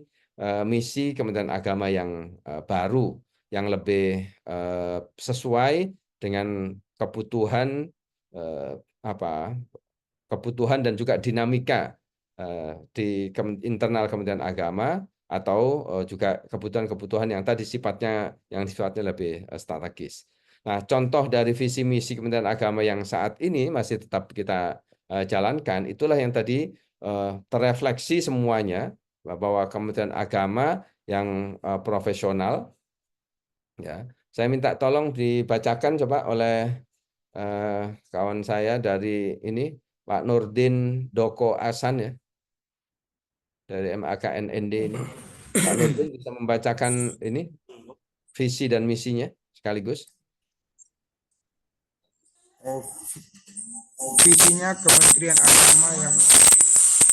misi Kementerian Agama yang baru, yang lebih sesuai dengan kebutuhan dan juga dinamika di internal Kementerian Agama atau juga kebutuhan-kebutuhan yang tadi sifatnya lebih strategis. Nah, contoh dari visi misi Kementerian Agama yang saat ini masih tetap kita jalankan, itulah yang tadi terefleksi semuanya bahwa Kementerian Agama yang profesional, ya. Saya minta tolong dibacakan coba oleh kawan saya dari ini Pak Nurdin Doko Asan ya, dari MAKNND ini. Pak Nurdin bisa membacakan ini visi dan misinya sekaligus. Visinya Kementerian Agama yang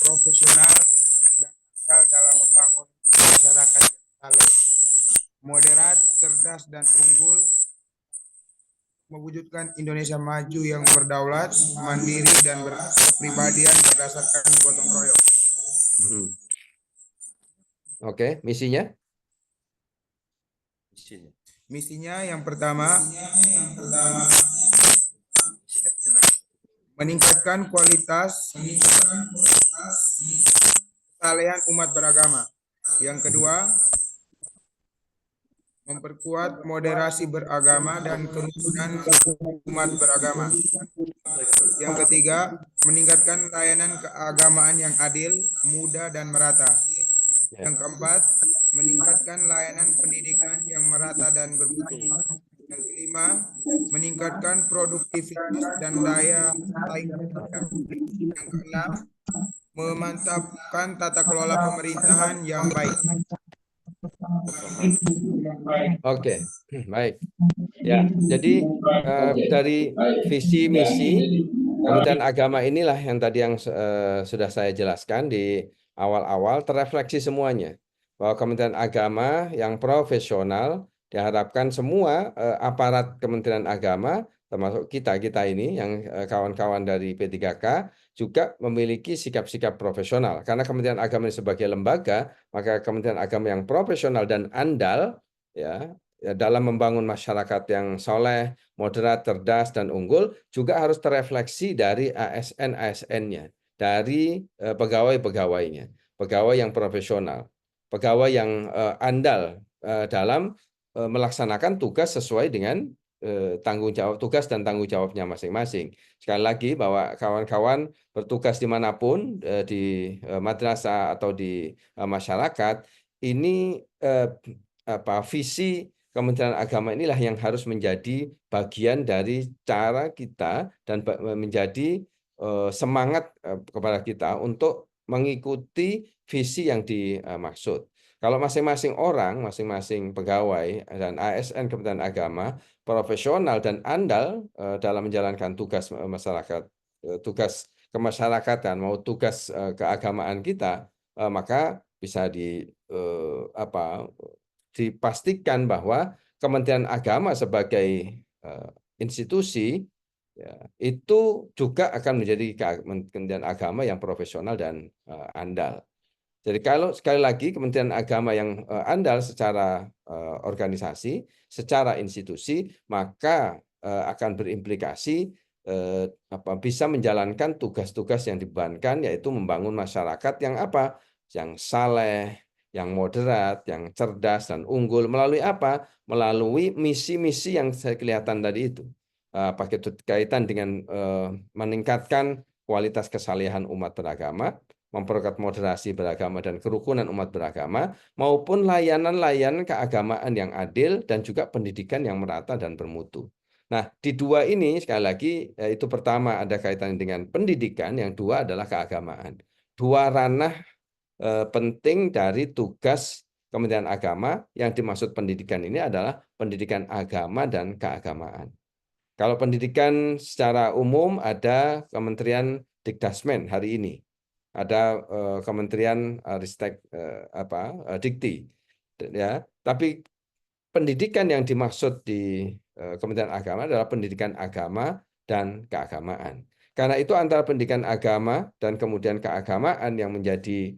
profesional dan andal dalam membangun masyarakat yang saleh, moderat, cerdas, dan unggul, mewujudkan Indonesia maju yang berdaulat, mandiri, dan berkepribadian berdasarkan gotong royong. Oke, misinya? Misinya yang pertama, meningkatkan kualitas kesalehan umat beragama. Yang kedua, memperkuat moderasi beragama dan kerukunan umat beragama. Yang ketiga, meningkatkan layanan keagamaan yang adil, mudah, dan merata. Yang keempat, meningkatkan layanan pendidikan yang merata dan bermutu. Yang kelima, meningkatkan produktivitas dan daya saing. Yang keenam, memantapkan tata kelola pemerintahan yang baik. Oke, baik. Ya, jadi dari visi misi Kementerian Agama inilah yang tadi yang sudah saya jelaskan di awal-awal, terrefleksi semuanya bahwa Kementerian Agama yang profesional diharapkan semua aparat Kementerian Agama termasuk kita ini yang kawan-kawan dari P3K juga memiliki sikap-sikap profesional. Karena Kementerian Agama sebagai lembaga, maka Kementerian Agama yang profesional dan andal ya dalam membangun masyarakat yang soleh, moderat, cerdas, dan unggul juga harus terrefleksi dari ASN-ASN-nya, dari pegawai-pegawainya, pegawai yang profesional, pegawai yang andal dalam melaksanakan tugas sesuai dengan tanggung jawab tugas dan tanggung jawabnya masing-masing. Sekali lagi bahwa kawan-kawan bertugas dimanapun di madrasah atau di masyarakat, ini visi Kementerian Agama inilah yang harus menjadi bagian dari cara kita dan menjadi semangat kepada kita untuk mengikuti visi yang dimaksud. Kalau masing-masing orang, masing-masing pegawai dan ASN Kementerian Agama profesional dan andal dalam menjalankan tugas masyarakat, tugas kemasyarakatan, mau tugas keagamaan kita, maka bisa dipastikan bahwa Kementerian Agama sebagai institusi ya, itu juga akan menjadi Kementerian Agama yang profesional dan andal. Jadi kalau sekali lagi Kementerian Agama yang andal secara organisasi, secara institusi, maka akan berimplikasi bisa menjalankan tugas-tugas yang dibebankan, yaitu membangun masyarakat yang apa? Yang saleh, yang moderat, yang cerdas dan unggul. Melalui apa? Melalui misi-misi yang saya kelihatan tadi itu. Pakai kaitan dengan meningkatkan kualitas kesalehan umat beragama, memperkuat moderasi beragama dan kerukunan umat beragama, maupun layanan-layanan keagamaan yang adil dan juga pendidikan yang merata dan bermutu. Nah, di dua ini sekali lagi itu pertama ada kaitannya dengan pendidikan, yang dua adalah keagamaan. Dua ranah penting dari tugas Kementerian Agama. Yang dimaksud pendidikan ini adalah pendidikan agama dan keagamaan. Kalau pendidikan secara umum ada Kementerian Dikdasmen hari ini. Ada Kementerian Ristek Dikti, ya. Tapi pendidikan yang dimaksud di Kementerian Agama adalah pendidikan agama dan keagamaan. Karena itu antara pendidikan agama dan kemudian keagamaan yang menjadi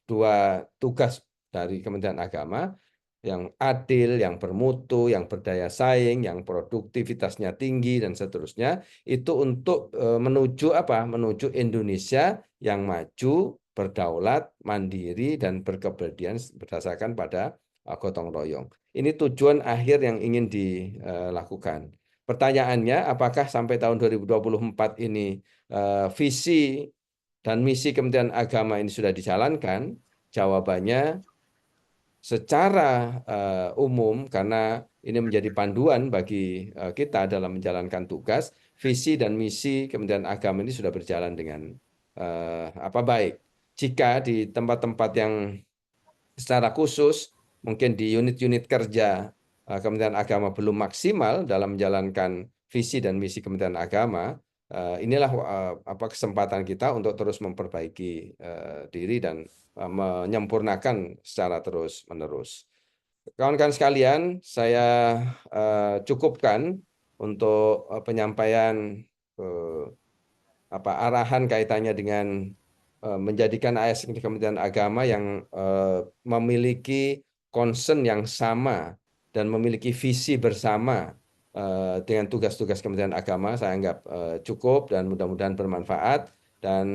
dua tugas dari Kementerian Agama, yang adil, yang bermutu, yang berdaya saing, yang produktivitasnya tinggi dan seterusnya, itu untuk menuju apa? Menuju Indonesia yang maju, berdaulat, mandiri dan berkepribadian berdasarkan pada gotong royong. Ini tujuan akhir yang ingin dilakukan. Pertanyaannya, apakah sampai tahun 2024 ini visi dan misi Kementerian Agama ini sudah dijalankan? jawabannya secara umum, karena ini menjadi panduan bagi kita dalam menjalankan tugas, visi dan misi Kementerian Agama ini sudah berjalan dengan baik. Jika di tempat-tempat yang secara khusus, mungkin di unit-unit kerja Kementerian Agama belum maksimal dalam menjalankan visi dan misi Kementerian Agama, inilah kesempatan kita untuk terus memperbaiki diri dan menyempurnakan secara terus-menerus. Kawan-kawan sekalian, saya cukupkan untuk penyampaian arahan kaitannya dengan menjadikan ASN Kementerian Agama yang memiliki concern yang sama dan memiliki visi bersama dengan tugas-tugas Kementerian Agama. Saya anggap cukup dan mudah-mudahan bermanfaat. Dan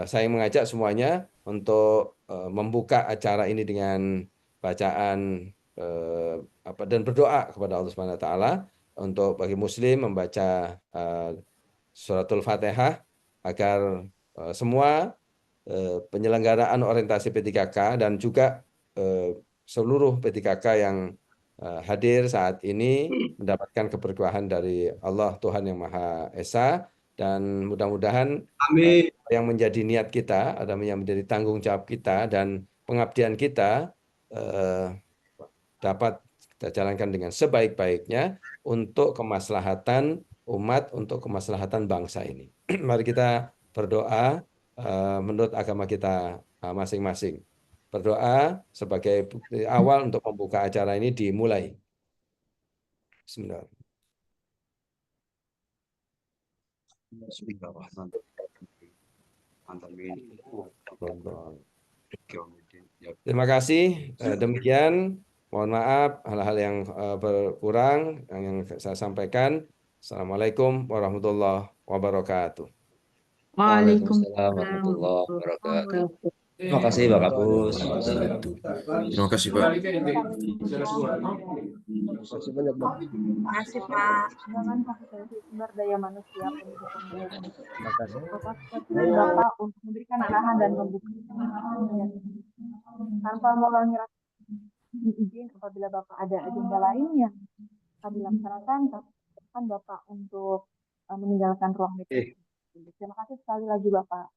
saya mengajak semuanya untuk membuka acara ini dengan bacaan dan berdoa kepada Allah Subhanahu Wa Taala untuk bagi Muslim membaca suratul Fatihah agar semua penyelenggaraan orientasi P3K dan juga seluruh P3K yang hadir saat ini mendapatkan keberkahan dari Allah Tuhan Yang Maha Esa, dan mudah-mudahan yang menjadi niat kita, yang menjadi tanggung jawab kita dan pengabdian kita dapat kita jalankan dengan sebaik-baiknya untuk kemaslahatan umat, untuk kemaslahatan bangsa ini. Mari kita berdoa menurut agama kita masing-masing. Berdoa sebagai bukti awal untuk membuka acara ini dimulai. Bismillah. Terima kasih. Demikian, mohon maaf hal-hal yang berkurang yang saya sampaikan. Assalamualaikum warahmatullahi wabarakatuh. Waalaikumsalam warahmatullahi wabarakatuh. Terima kasih Pak Kapus. Terima kasih Pak. Terima kasih Pak. Dengan kompetensi sumber daya manusia pendidikan daya manusia. Bapak Bapak untuk memberikan arahan dan membuka tanpa mengulangi izin apabila Bapak ada agenda lain yang akan dilaksanakan, silakan Bapak untuk meninggalkan ruang meeting. Terima kasih sekali lagi Bapak.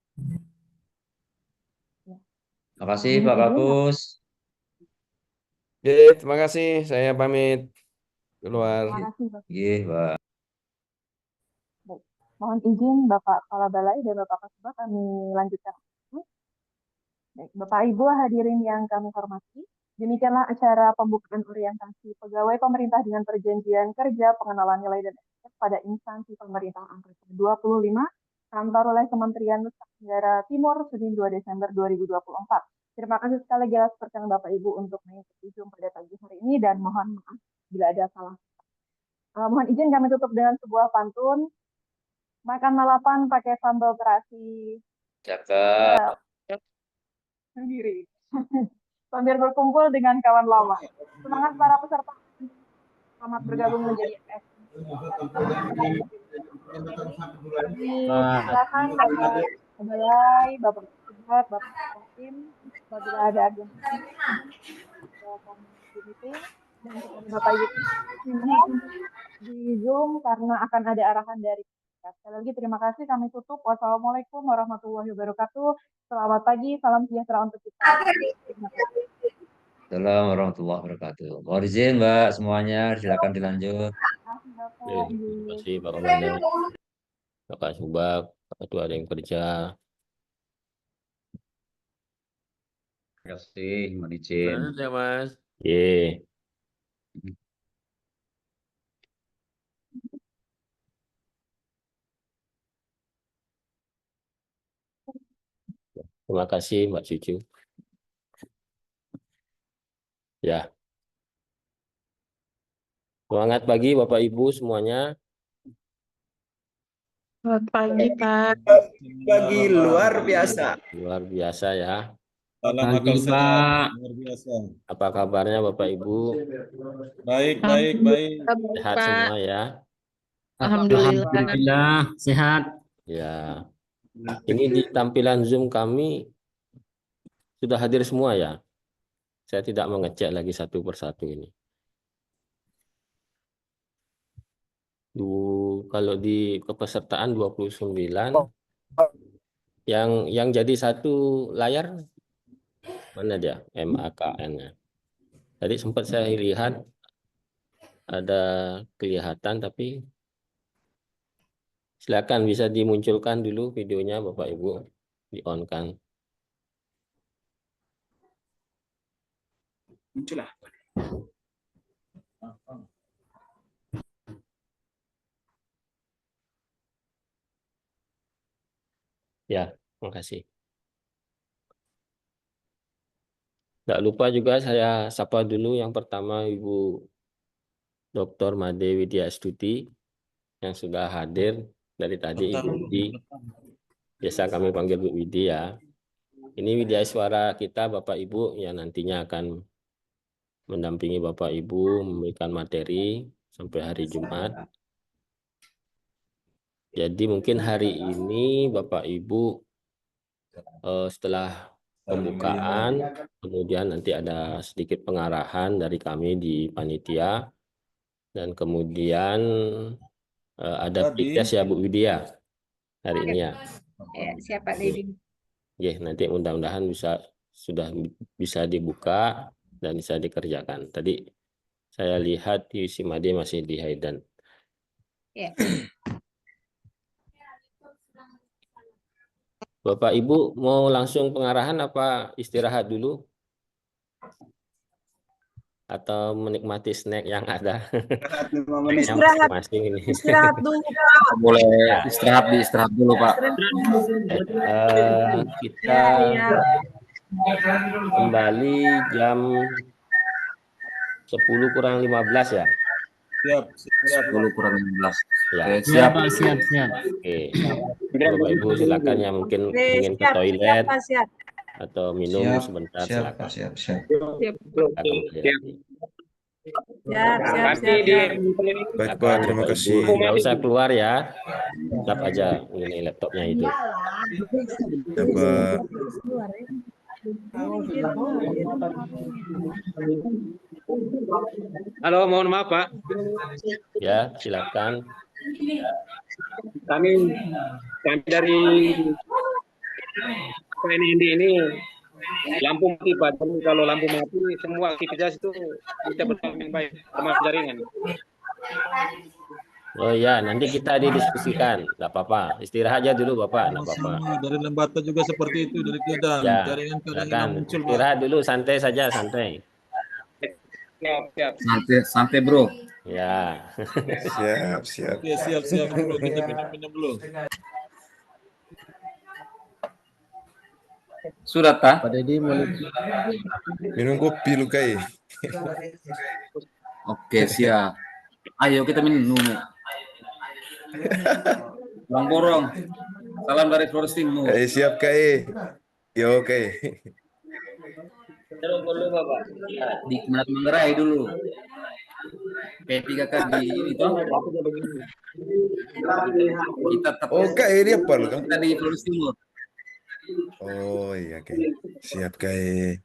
Terima kasih Pak Kapus. Terima kasih. Saya pamit keluar. Terima kasih Bapak. Pak. Baik. Mohon izin Bapak Kepala Balai dan Bapak Kasubag kami lanjutkan. Baik, Bapak Ibu hadirin yang kami hormati, demikianlah acara pembukaan orientasi pegawai pemerintah dengan perjanjian kerja pengenalan nilai dan etika pada instansi pemerintah angkatan 25 kantor oleh Kementerian Nusa Tenggara Timur Senin 2 Desember 2024. Terima kasih sekali lagi atas perkenan Bapak Ibu untuk mengikuti Zoom pada pagi hari ini dan mohon maaf bila ada salah. Mohon izin kami tutup dengan sebuah pantun. Makan lalapan pakai sambal terasi. Cakep. Sendiri. Sambil berkumpul dengan kawan lama. Semangat para peserta. Selamat bergabung menjadi silakan Bapak Balai, Bapak Kasubag, Bapak Tim, apabila ada agenda meeting dan Bapak Ibu di Zoom karena akan ada arahan dari kita. Sekali lagi terima kasih, kami tutup. Wassalamualaikum warahmatullahi wabarakatuh. Selamat pagi, salam sejahtera untuk kita. Assalamualaikum warahmatullahi wabarakatuh. Mohon izin Mbak semuanya, silakan dilanjut. Terima kasih Pak Komandan, Pak Kasubag, Pak Ketua ada yang kerja. Terima kasih, mohon izin. Ya Mas. Ye. Terima kasih Mbak Cucu. Ya. Semangat pagi Bapak Ibu semuanya. Selamat pagi Pak. Pagi luar biasa. Luar biasa ya. Salam akal sehat, luar biasa. Apa kabarnya Bapak Ibu? Baik, baik, baik. Sehat semua ya. Alhamdulillah. Sehat. Ya. Ini di tampilan Zoom kami sudah hadir semua ya? Saya tidak mengecek lagi satu persatu ini. Kalau di kepesertaan 29, yang jadi satu layar mana dia? MAKN-nya. Tadi sempat saya lihat ada kelihatan, tapi silakan bisa dimunculkan dulu videonya Bapak Ibu, di-on-kan. Muncul lah. Ya, makasih. Tidak lupa juga saya sapa dulu yang pertama Ibu Dr. Made Widya Astuti yang sudah hadir dari tadi, Ibu Widi. Biasa kami panggil Bu Widi ya. Ini Widya Suara kita Bapak Ibu yang nantinya akan mendampingi Bapak Ibu memberikan materi sampai hari Jumat. Jadi mungkin hari ini Bapak Ibu setelah pembukaan, kemudian nanti ada sedikit pengarahan dari kami di panitia, dan kemudian ada tes ya Bu Widya hari ini ya. Ya, siapa Dedi? Oke, nanti mudah-mudahan sudah bisa dibuka dan bisa dikerjakan. Tadi saya lihat di Simade masih di Haidan. Ya. Bapak Ibu mau langsung pengarahan apa istirahat dulu? Atau menikmati snack yang ada? Istirahat. Istirahat dulu, Pak. Boleh istirahat dulu, Pak. Kita kembali jam 10 kurang 15 ya? Siap. 10 kurang 15. Ya. Oke, siap. Siap. Oke. Bapak Ibu silakan yang mungkin ingin ke toilet atau minum sebentar silakan. Siap. Baik Pak, terima kasih. Nggak usah keluar ya, tetap aja ini laptopnya itu. Ya Pak. Halo, mohon maaf Pak. Ya, silakan. Kami dari PNND ini lampu mati Pak. Jadi kalau lampu mati semua aktivitas itu bisa berjalan dengan baik termasuk jaringan. Oh ya, nanti kita didiskusikan, nggak apa-apa. Istirahat aja dulu Bapak, nggak apa-apa. Dari Lembata juga seperti itu, dari Kedan. Ya, Jaringan silakan. muncul, Pak. Istirahat dulu, santai saja, santai. Siap. Santai, Bro. Ya. Siap. Oke, siap dulu. Kita minum dulu. Sudah, Ta? Pak Dedi mulai. Minum kopi lu kai. Oke, siap. Ayo kita minum. Bang Borong. Salam dari Floresting. Siap kai. Yo kai. Di Kemenat Manggarai dulu. P3K di itu. Kita tetap. Oh, kai dia apa lu? Kita di Flores Timur. Oh iya kai. Siap kai.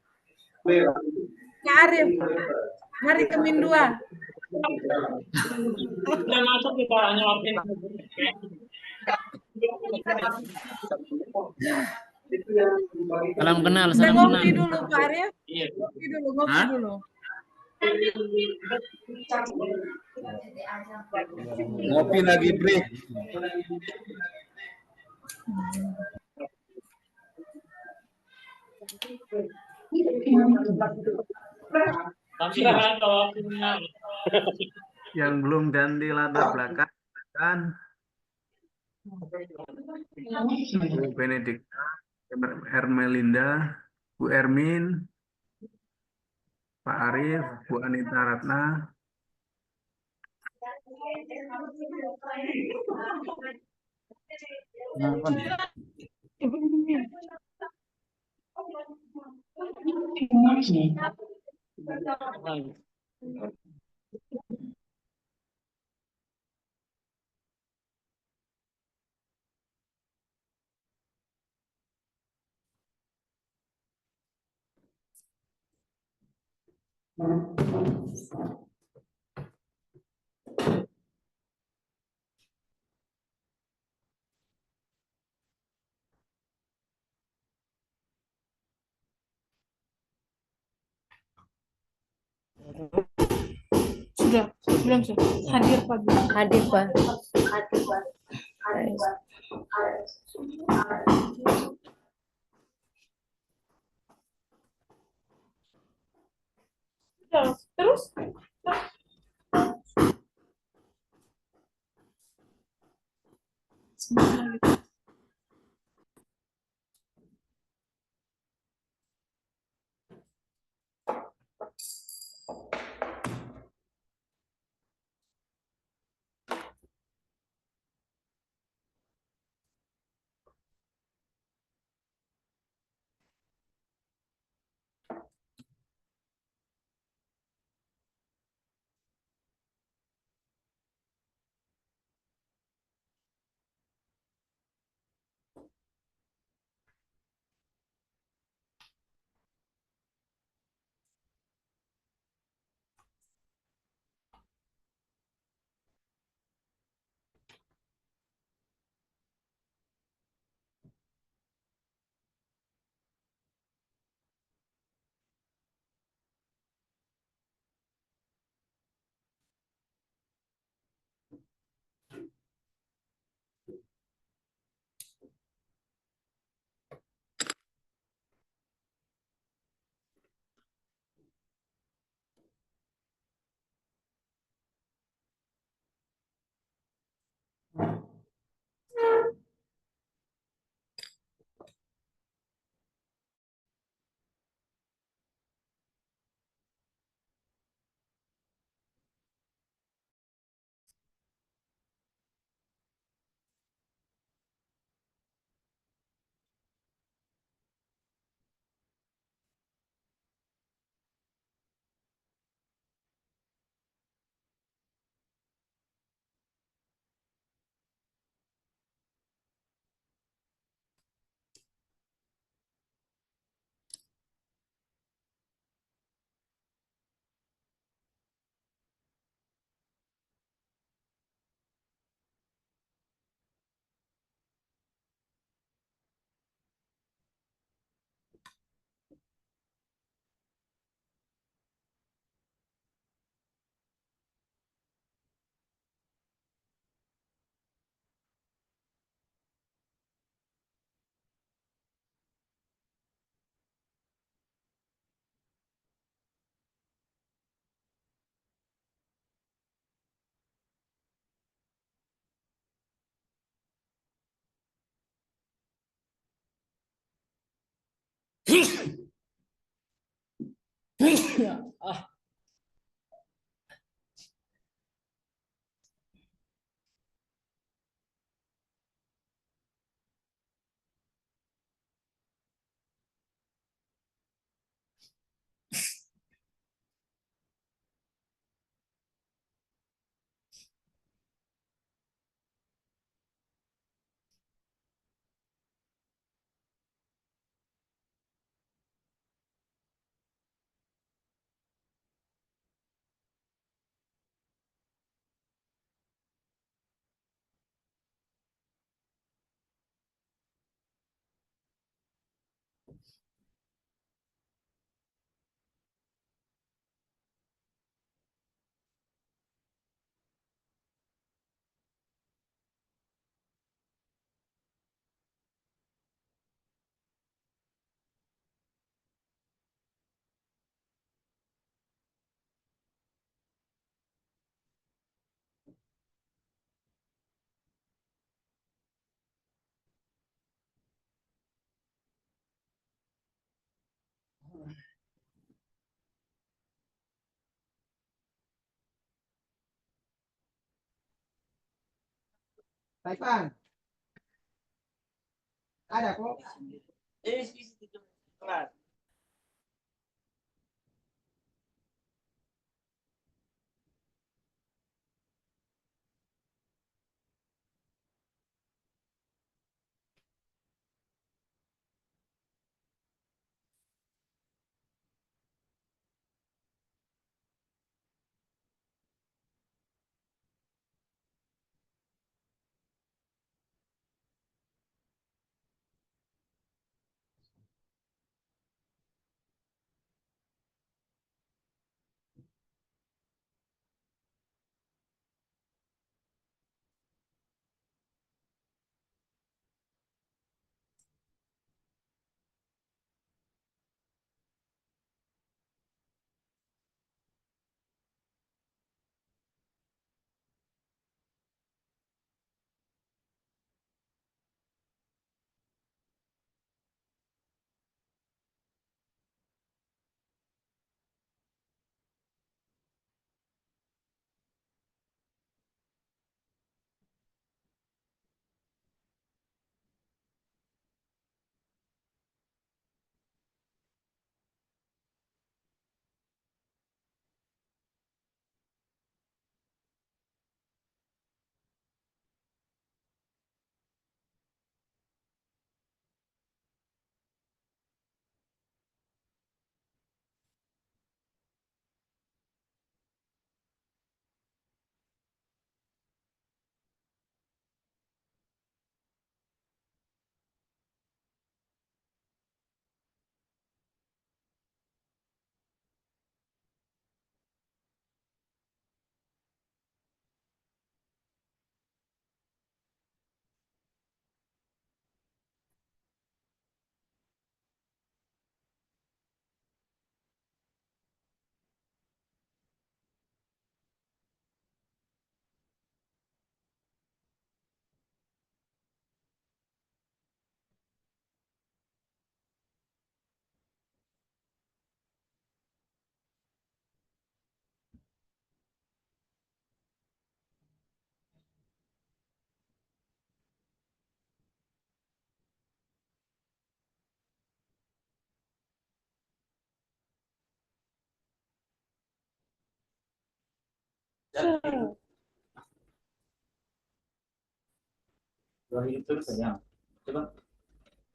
Kak Arif, mari ke Min 2. Masuk kita nyelapin. Salam kenal. Ngopi dulu Pak Arif. Ngopi dulu. Ngopi lagi, Bre. Yang belum dan di latar belakang kan Bu Benedikta, Ermelinda, Bu Ermin, Pak Arif, Bu Anita Ratna. Sudah, belum sih. Hadir Pak. Hadir Pak. Terus? Taipan, ada kok.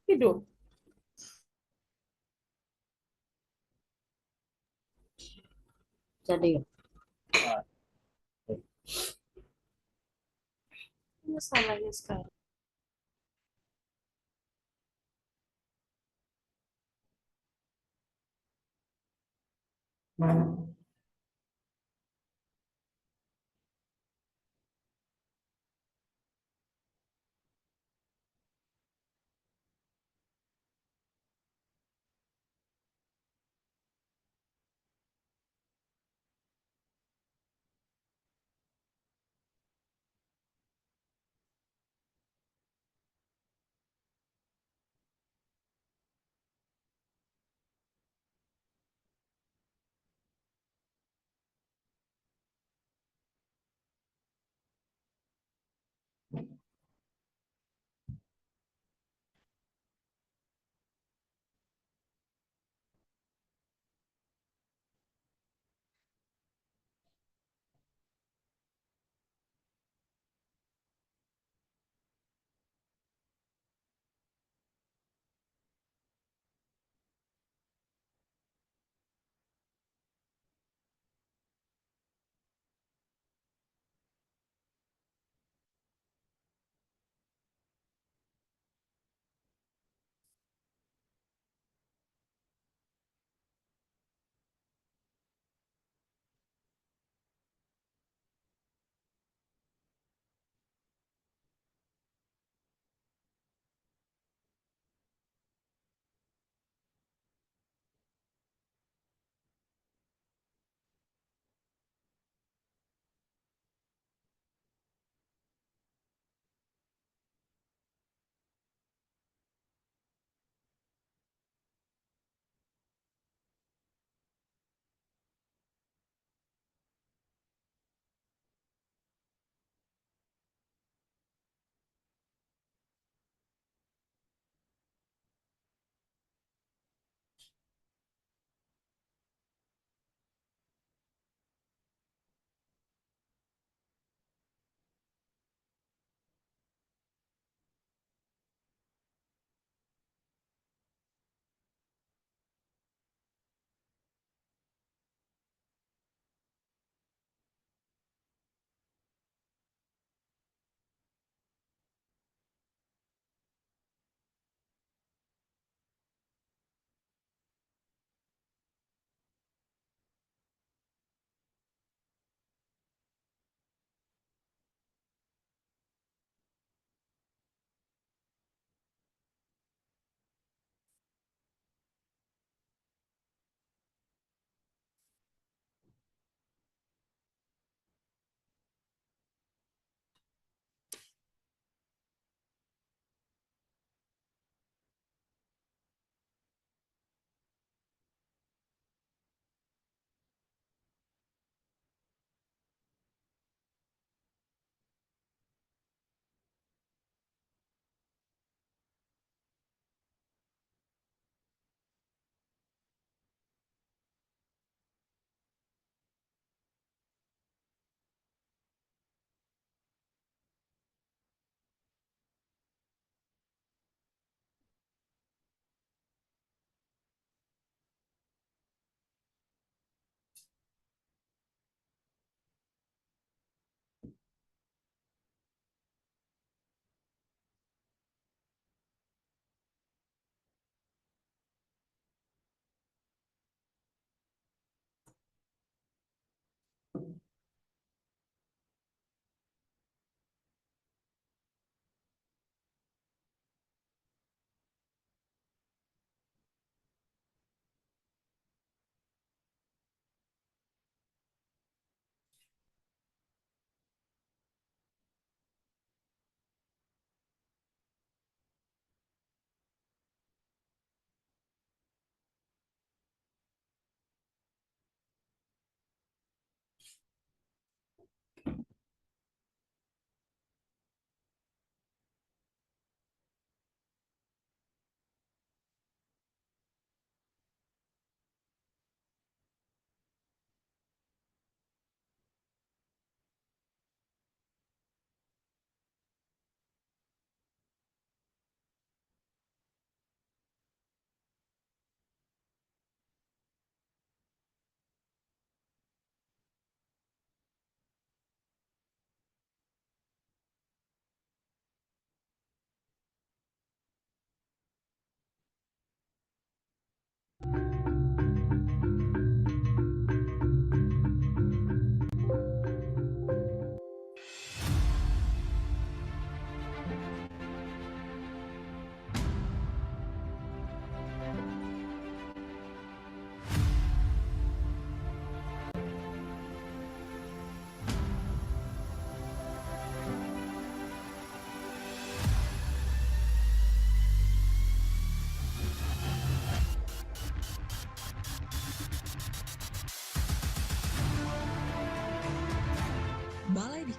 Hidup. Jadi. Masalahnya sekarang.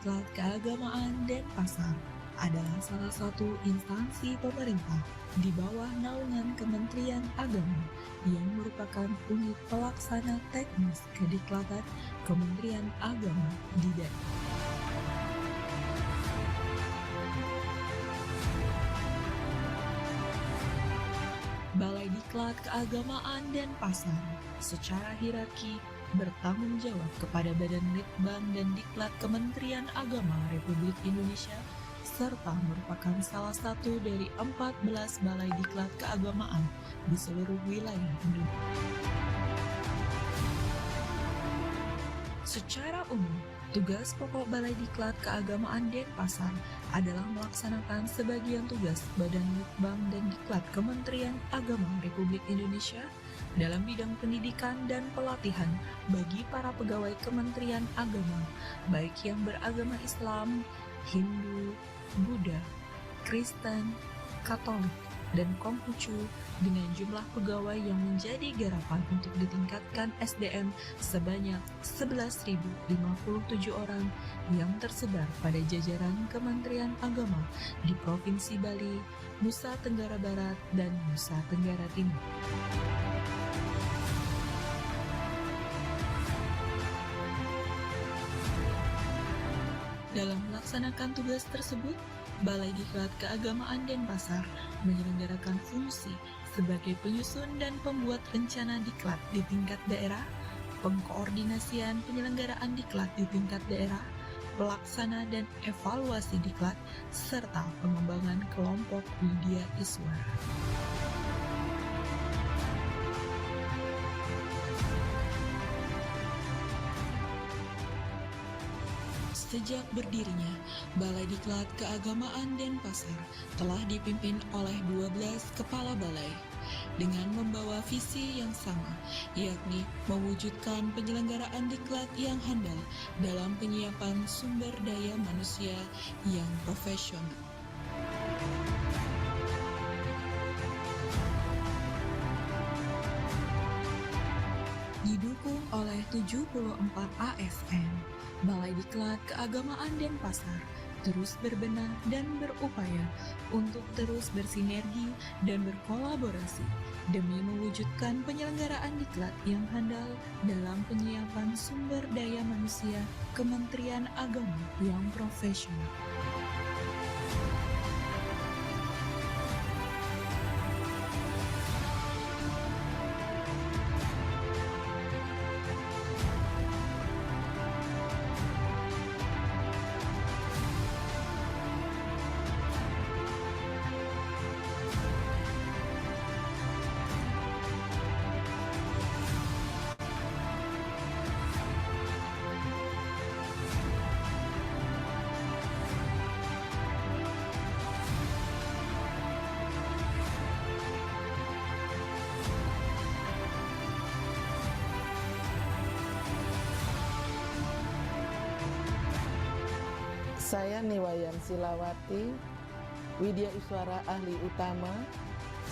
Diklat Keagamaan Denpasar adalah salah satu instansi pemerintah di bawah naungan Kementerian Agama yang merupakan unit pelaksana teknis Kediklatan Kementerian Agama di daerah. Balai Diklat Keagamaan Denpasar secara hierarki bertanggung jawab kepada Badan Litbang dan Diklat Kementerian Agama Republik Indonesia serta merupakan salah satu dari 14 balai diklat keagamaan di seluruh wilayah Indonesia. Secara umum, tugas pokok Balai Diklat Keagamaan Denpasar adalah melaksanakan sebagian tugas Badan Litbang dan Diklat Kementerian Agama Republik Indonesia dalam bidang pendidikan dan pelatihan bagi para pegawai Kementerian Agama, baik yang beragama Islam, Hindu, Buddha, Kristen, Katolik, dan Konghucu dengan jumlah pegawai yang menjadi garapan untuk ditingkatkan SDM sebanyak 11.057 orang yang tersebar pada jajaran Kementerian Agama di Provinsi Bali, Nusa Tenggara Barat, dan Nusa Tenggara Timur. Dalam melaksanakan tugas tersebut, Balai Diklat Keagamaan Denpasar menyelenggarakan fungsi sebagai penyusun dan pembuat rencana diklat di tingkat daerah, pengkoordinasian penyelenggaraan diklat di tingkat daerah, pelaksana dan evaluasi diklat, serta pengembangan kelompok Widya Iswara. Sejak berdirinya, Balai Diklat Keagamaan Denpasar telah dipimpin oleh 12 kepala balai dengan membawa visi yang sama, yakni mewujudkan penyelenggaraan diklat yang handal dalam penyiapan sumber daya manusia yang profesional. Didukung oleh 74 ASN, Balai Diklat Keagamaan Denpasar terus berbenah dan berupaya untuk terus bersinergi dan berkolaborasi demi mewujudkan penyelenggaraan diklat yang handal dalam penyiapan sumber daya manusia Kementerian Agama yang profesional. Saya Niwayan Silawati, Widya Iswara Ahli Utama.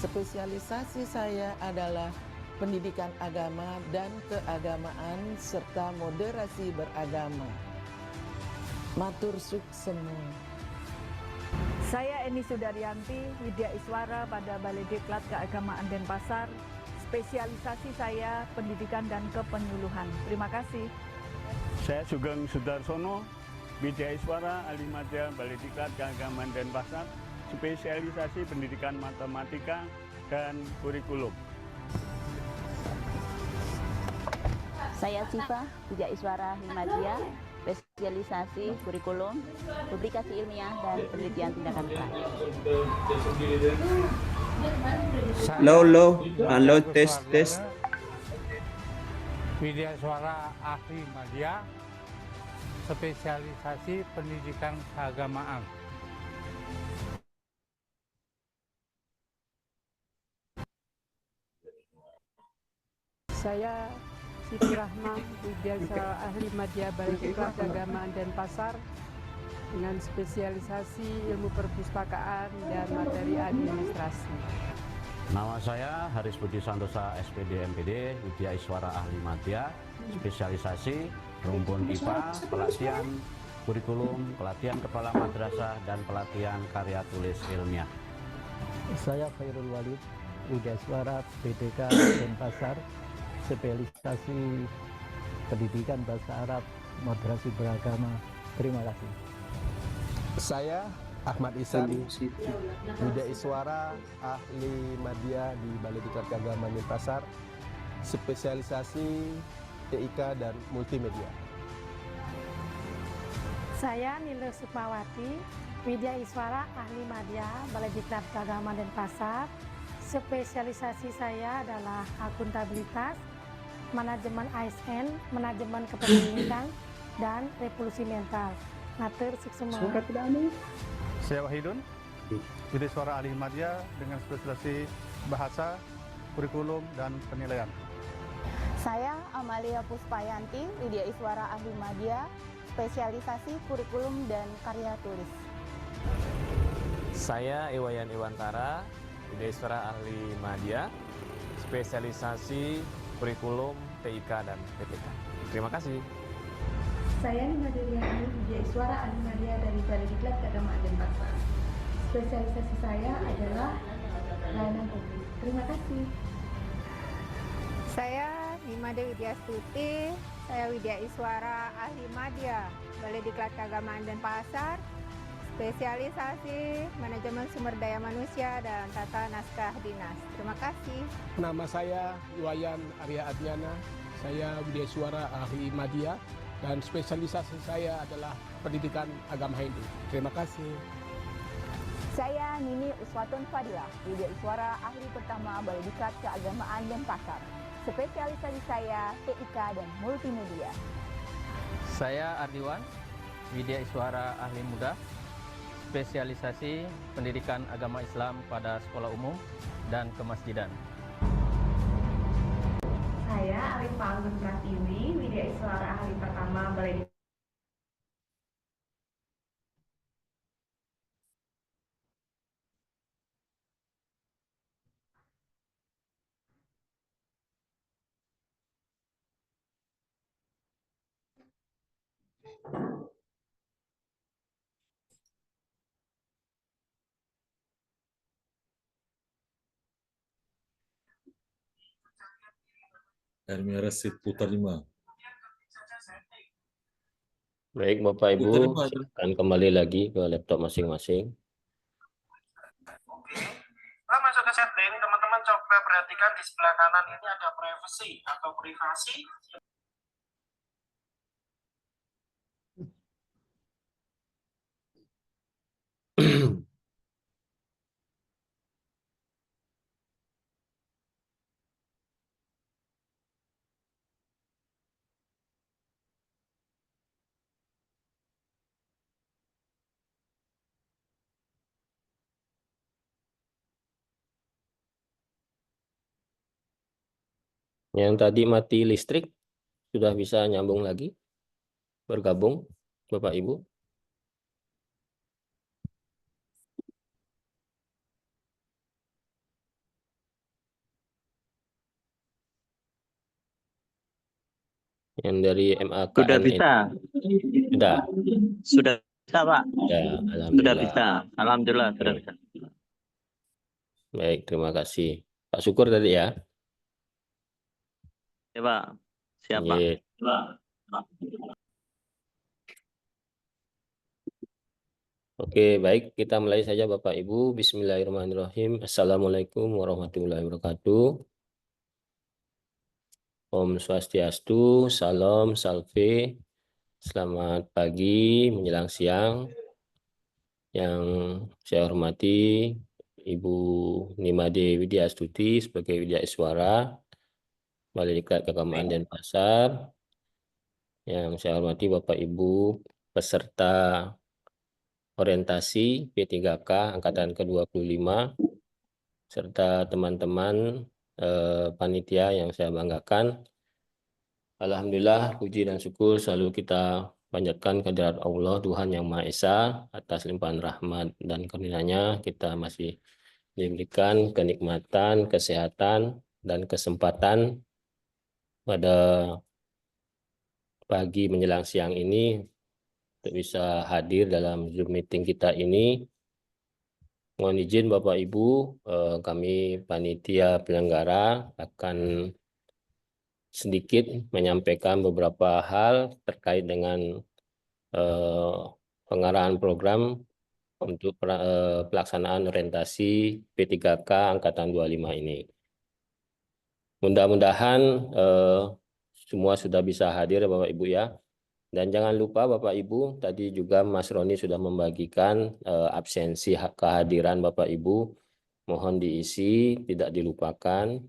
Spesialisasi saya adalah pendidikan agama dan keagamaan serta moderasi beragama. Matur suksema. Saya Eni Sudaryanti, Widya Iswara pada Balai Diklat Keagamaan Denpasar. Spesialisasi saya pendidikan dan kepenyuluhan. Terima kasih. Saya Sugeng Sudarsono, Widya Iswara, Ahli Madya, Balai Diklat Keagamaan Denpasar, spesialisasi pendidikan matematika dan kurikulum. Saya Siva, Widya Iswara, Ahli Madya, spesialisasi kurikulum, publikasi ilmiah, dan penelitian tindakan praktis. Low, tes. Widya Iswara, Ahli Madya, spesialisasi pendidikan keagamaan. Saya Siti Rahma, Widya Iswara, Ahli Madya, Balai Diklat Keagamaan Denpasar dengan spesialisasi ilmu perpustakaan dan materi administrasi. Nama saya Haris Budi Santosa, SPD MPD, Widya Iswara Ahli Madya, spesialisasi rumpun IPA, pelatihan kurikulum, pelatihan kepala madrasah, dan pelatihan karya tulis ilmiah. Saya Khairul Walid, Widya Iswara, PTK Denpasar, spesialisasi pendidikan bahasa Arab, madrasah beragama. Terima kasih. Saya Ahmad Ihsan, Widya Iswara, ahli media di Balai Diklat Keagamaan Denpasar, spesialisasi TIK dan multimedia. Saya Nilo Sukmawati, Widya Iswara, ahli media Balai Diklat Keagamaan Denpasar. Spesialisasi saya adalah akuntabilitas, manajemen ASN, manajemen kepemilikan, dan revolusi mental. Natur suksema. Saya Wahidun, Widya Iswara ahli media dengan spesialisasi bahasa, kurikulum, dan penilaian. Saya Amalia Puspayanti, Widya Iswara ahli media, spesialisasi kurikulum dan karya tulis. Saya Iwayan Iwantara, Widya Iswara ahli media, spesialisasi kurikulum TIK dan PTK. Terima kasih. Saya Nima Deliani, Widya Iswara ahli media dari Balai Diklat Keagamaan Denpasar. Spesialisasi saya adalah layanan publik. Terima kasih. Saya Nima Widya Stuti, saya Widya Iswara ahli media Balai Diklat Keagamaan Denpasar. Spesialisasi manajemen sumber daya manusia dan tata naskah dinas. Terima kasih. Nama saya Iwayan Arya Adriana, saya Widya Iswara ahli media dan spesialisasi saya adalah pendidikan agama Hindu. Terima kasih. Saya Nini Uswatun Fadila, Widya Iswara ahli pertama Balai Diklat Keagamaan Denpasar. Spesialisasi saya TIK dan multimedia. Saya Ardiwan, Widya Iswara ahli muda, spesialisasi pendidikan agama Islam pada sekolah umum dan kemasjidan. Saya Arif Anggun Pratiwi, Widya Iswara ahli pertama Balai Diklat. Hermia Resit putar 5. Baik Bapak Ibu, akan kembali lagi ke laptop masing-masing. Setelah masuk ke setting, teman-teman coba perhatikan di sebelah kanan ini ada privacy atau privasi. Yang tadi mati listrik, sudah bisa nyambung lagi, bergabung Bapak Ibu. Yang dari MAKNN. Sudah bisa. Sudah. Sudah bisa, Pak. Ya, Sudah bisa. Alhamdulillah, sudah bisa. Baik, terima kasih. Pak Syukur tadi ya. Ya, Pak. Siapa? Iya. Oke, baik. Kita mulai saja Bapak Ibu. Bismillahirrahmanirrahim. Assalamualaikum warahmatullahi wabarakatuh. Om Swastiastu, Salam, Salve. Selamat pagi menjelang siang. Yang saya hormati Ibu Nimade Widya Stuti sebagai Widya Iswara Balai Diklat Keagamaan Denpasar. Yang saya hormati Bapak Ibu peserta orientasi P3K angkatan ke-25 serta teman-teman panitia yang saya banggakan. Alhamdulillah, puji dan syukur selalu kita panjatkan kehadirat Allah Tuhan Yang Maha Esa atas limpahan rahmat dan karunia-Nya. Kita masih diberikan kenikmatan, kesehatan, dan kesempatan pada pagi menjelang siang ini untuk bisa hadir dalam Zoom meeting kita ini. Mohon izin Bapak Ibu, kami panitia penyelenggara akan sedikit menyampaikan beberapa hal terkait dengan pengarahan program untuk pelaksanaan orientasi P3K Angkatan 25 ini. Mudah-mudahan semua sudah bisa hadir Bapak Ibu ya. Dan jangan lupa Bapak Ibu, tadi juga Mas Roni sudah membagikan absensi kehadiran Bapak Ibu. Mohon diisi, tidak dilupakan.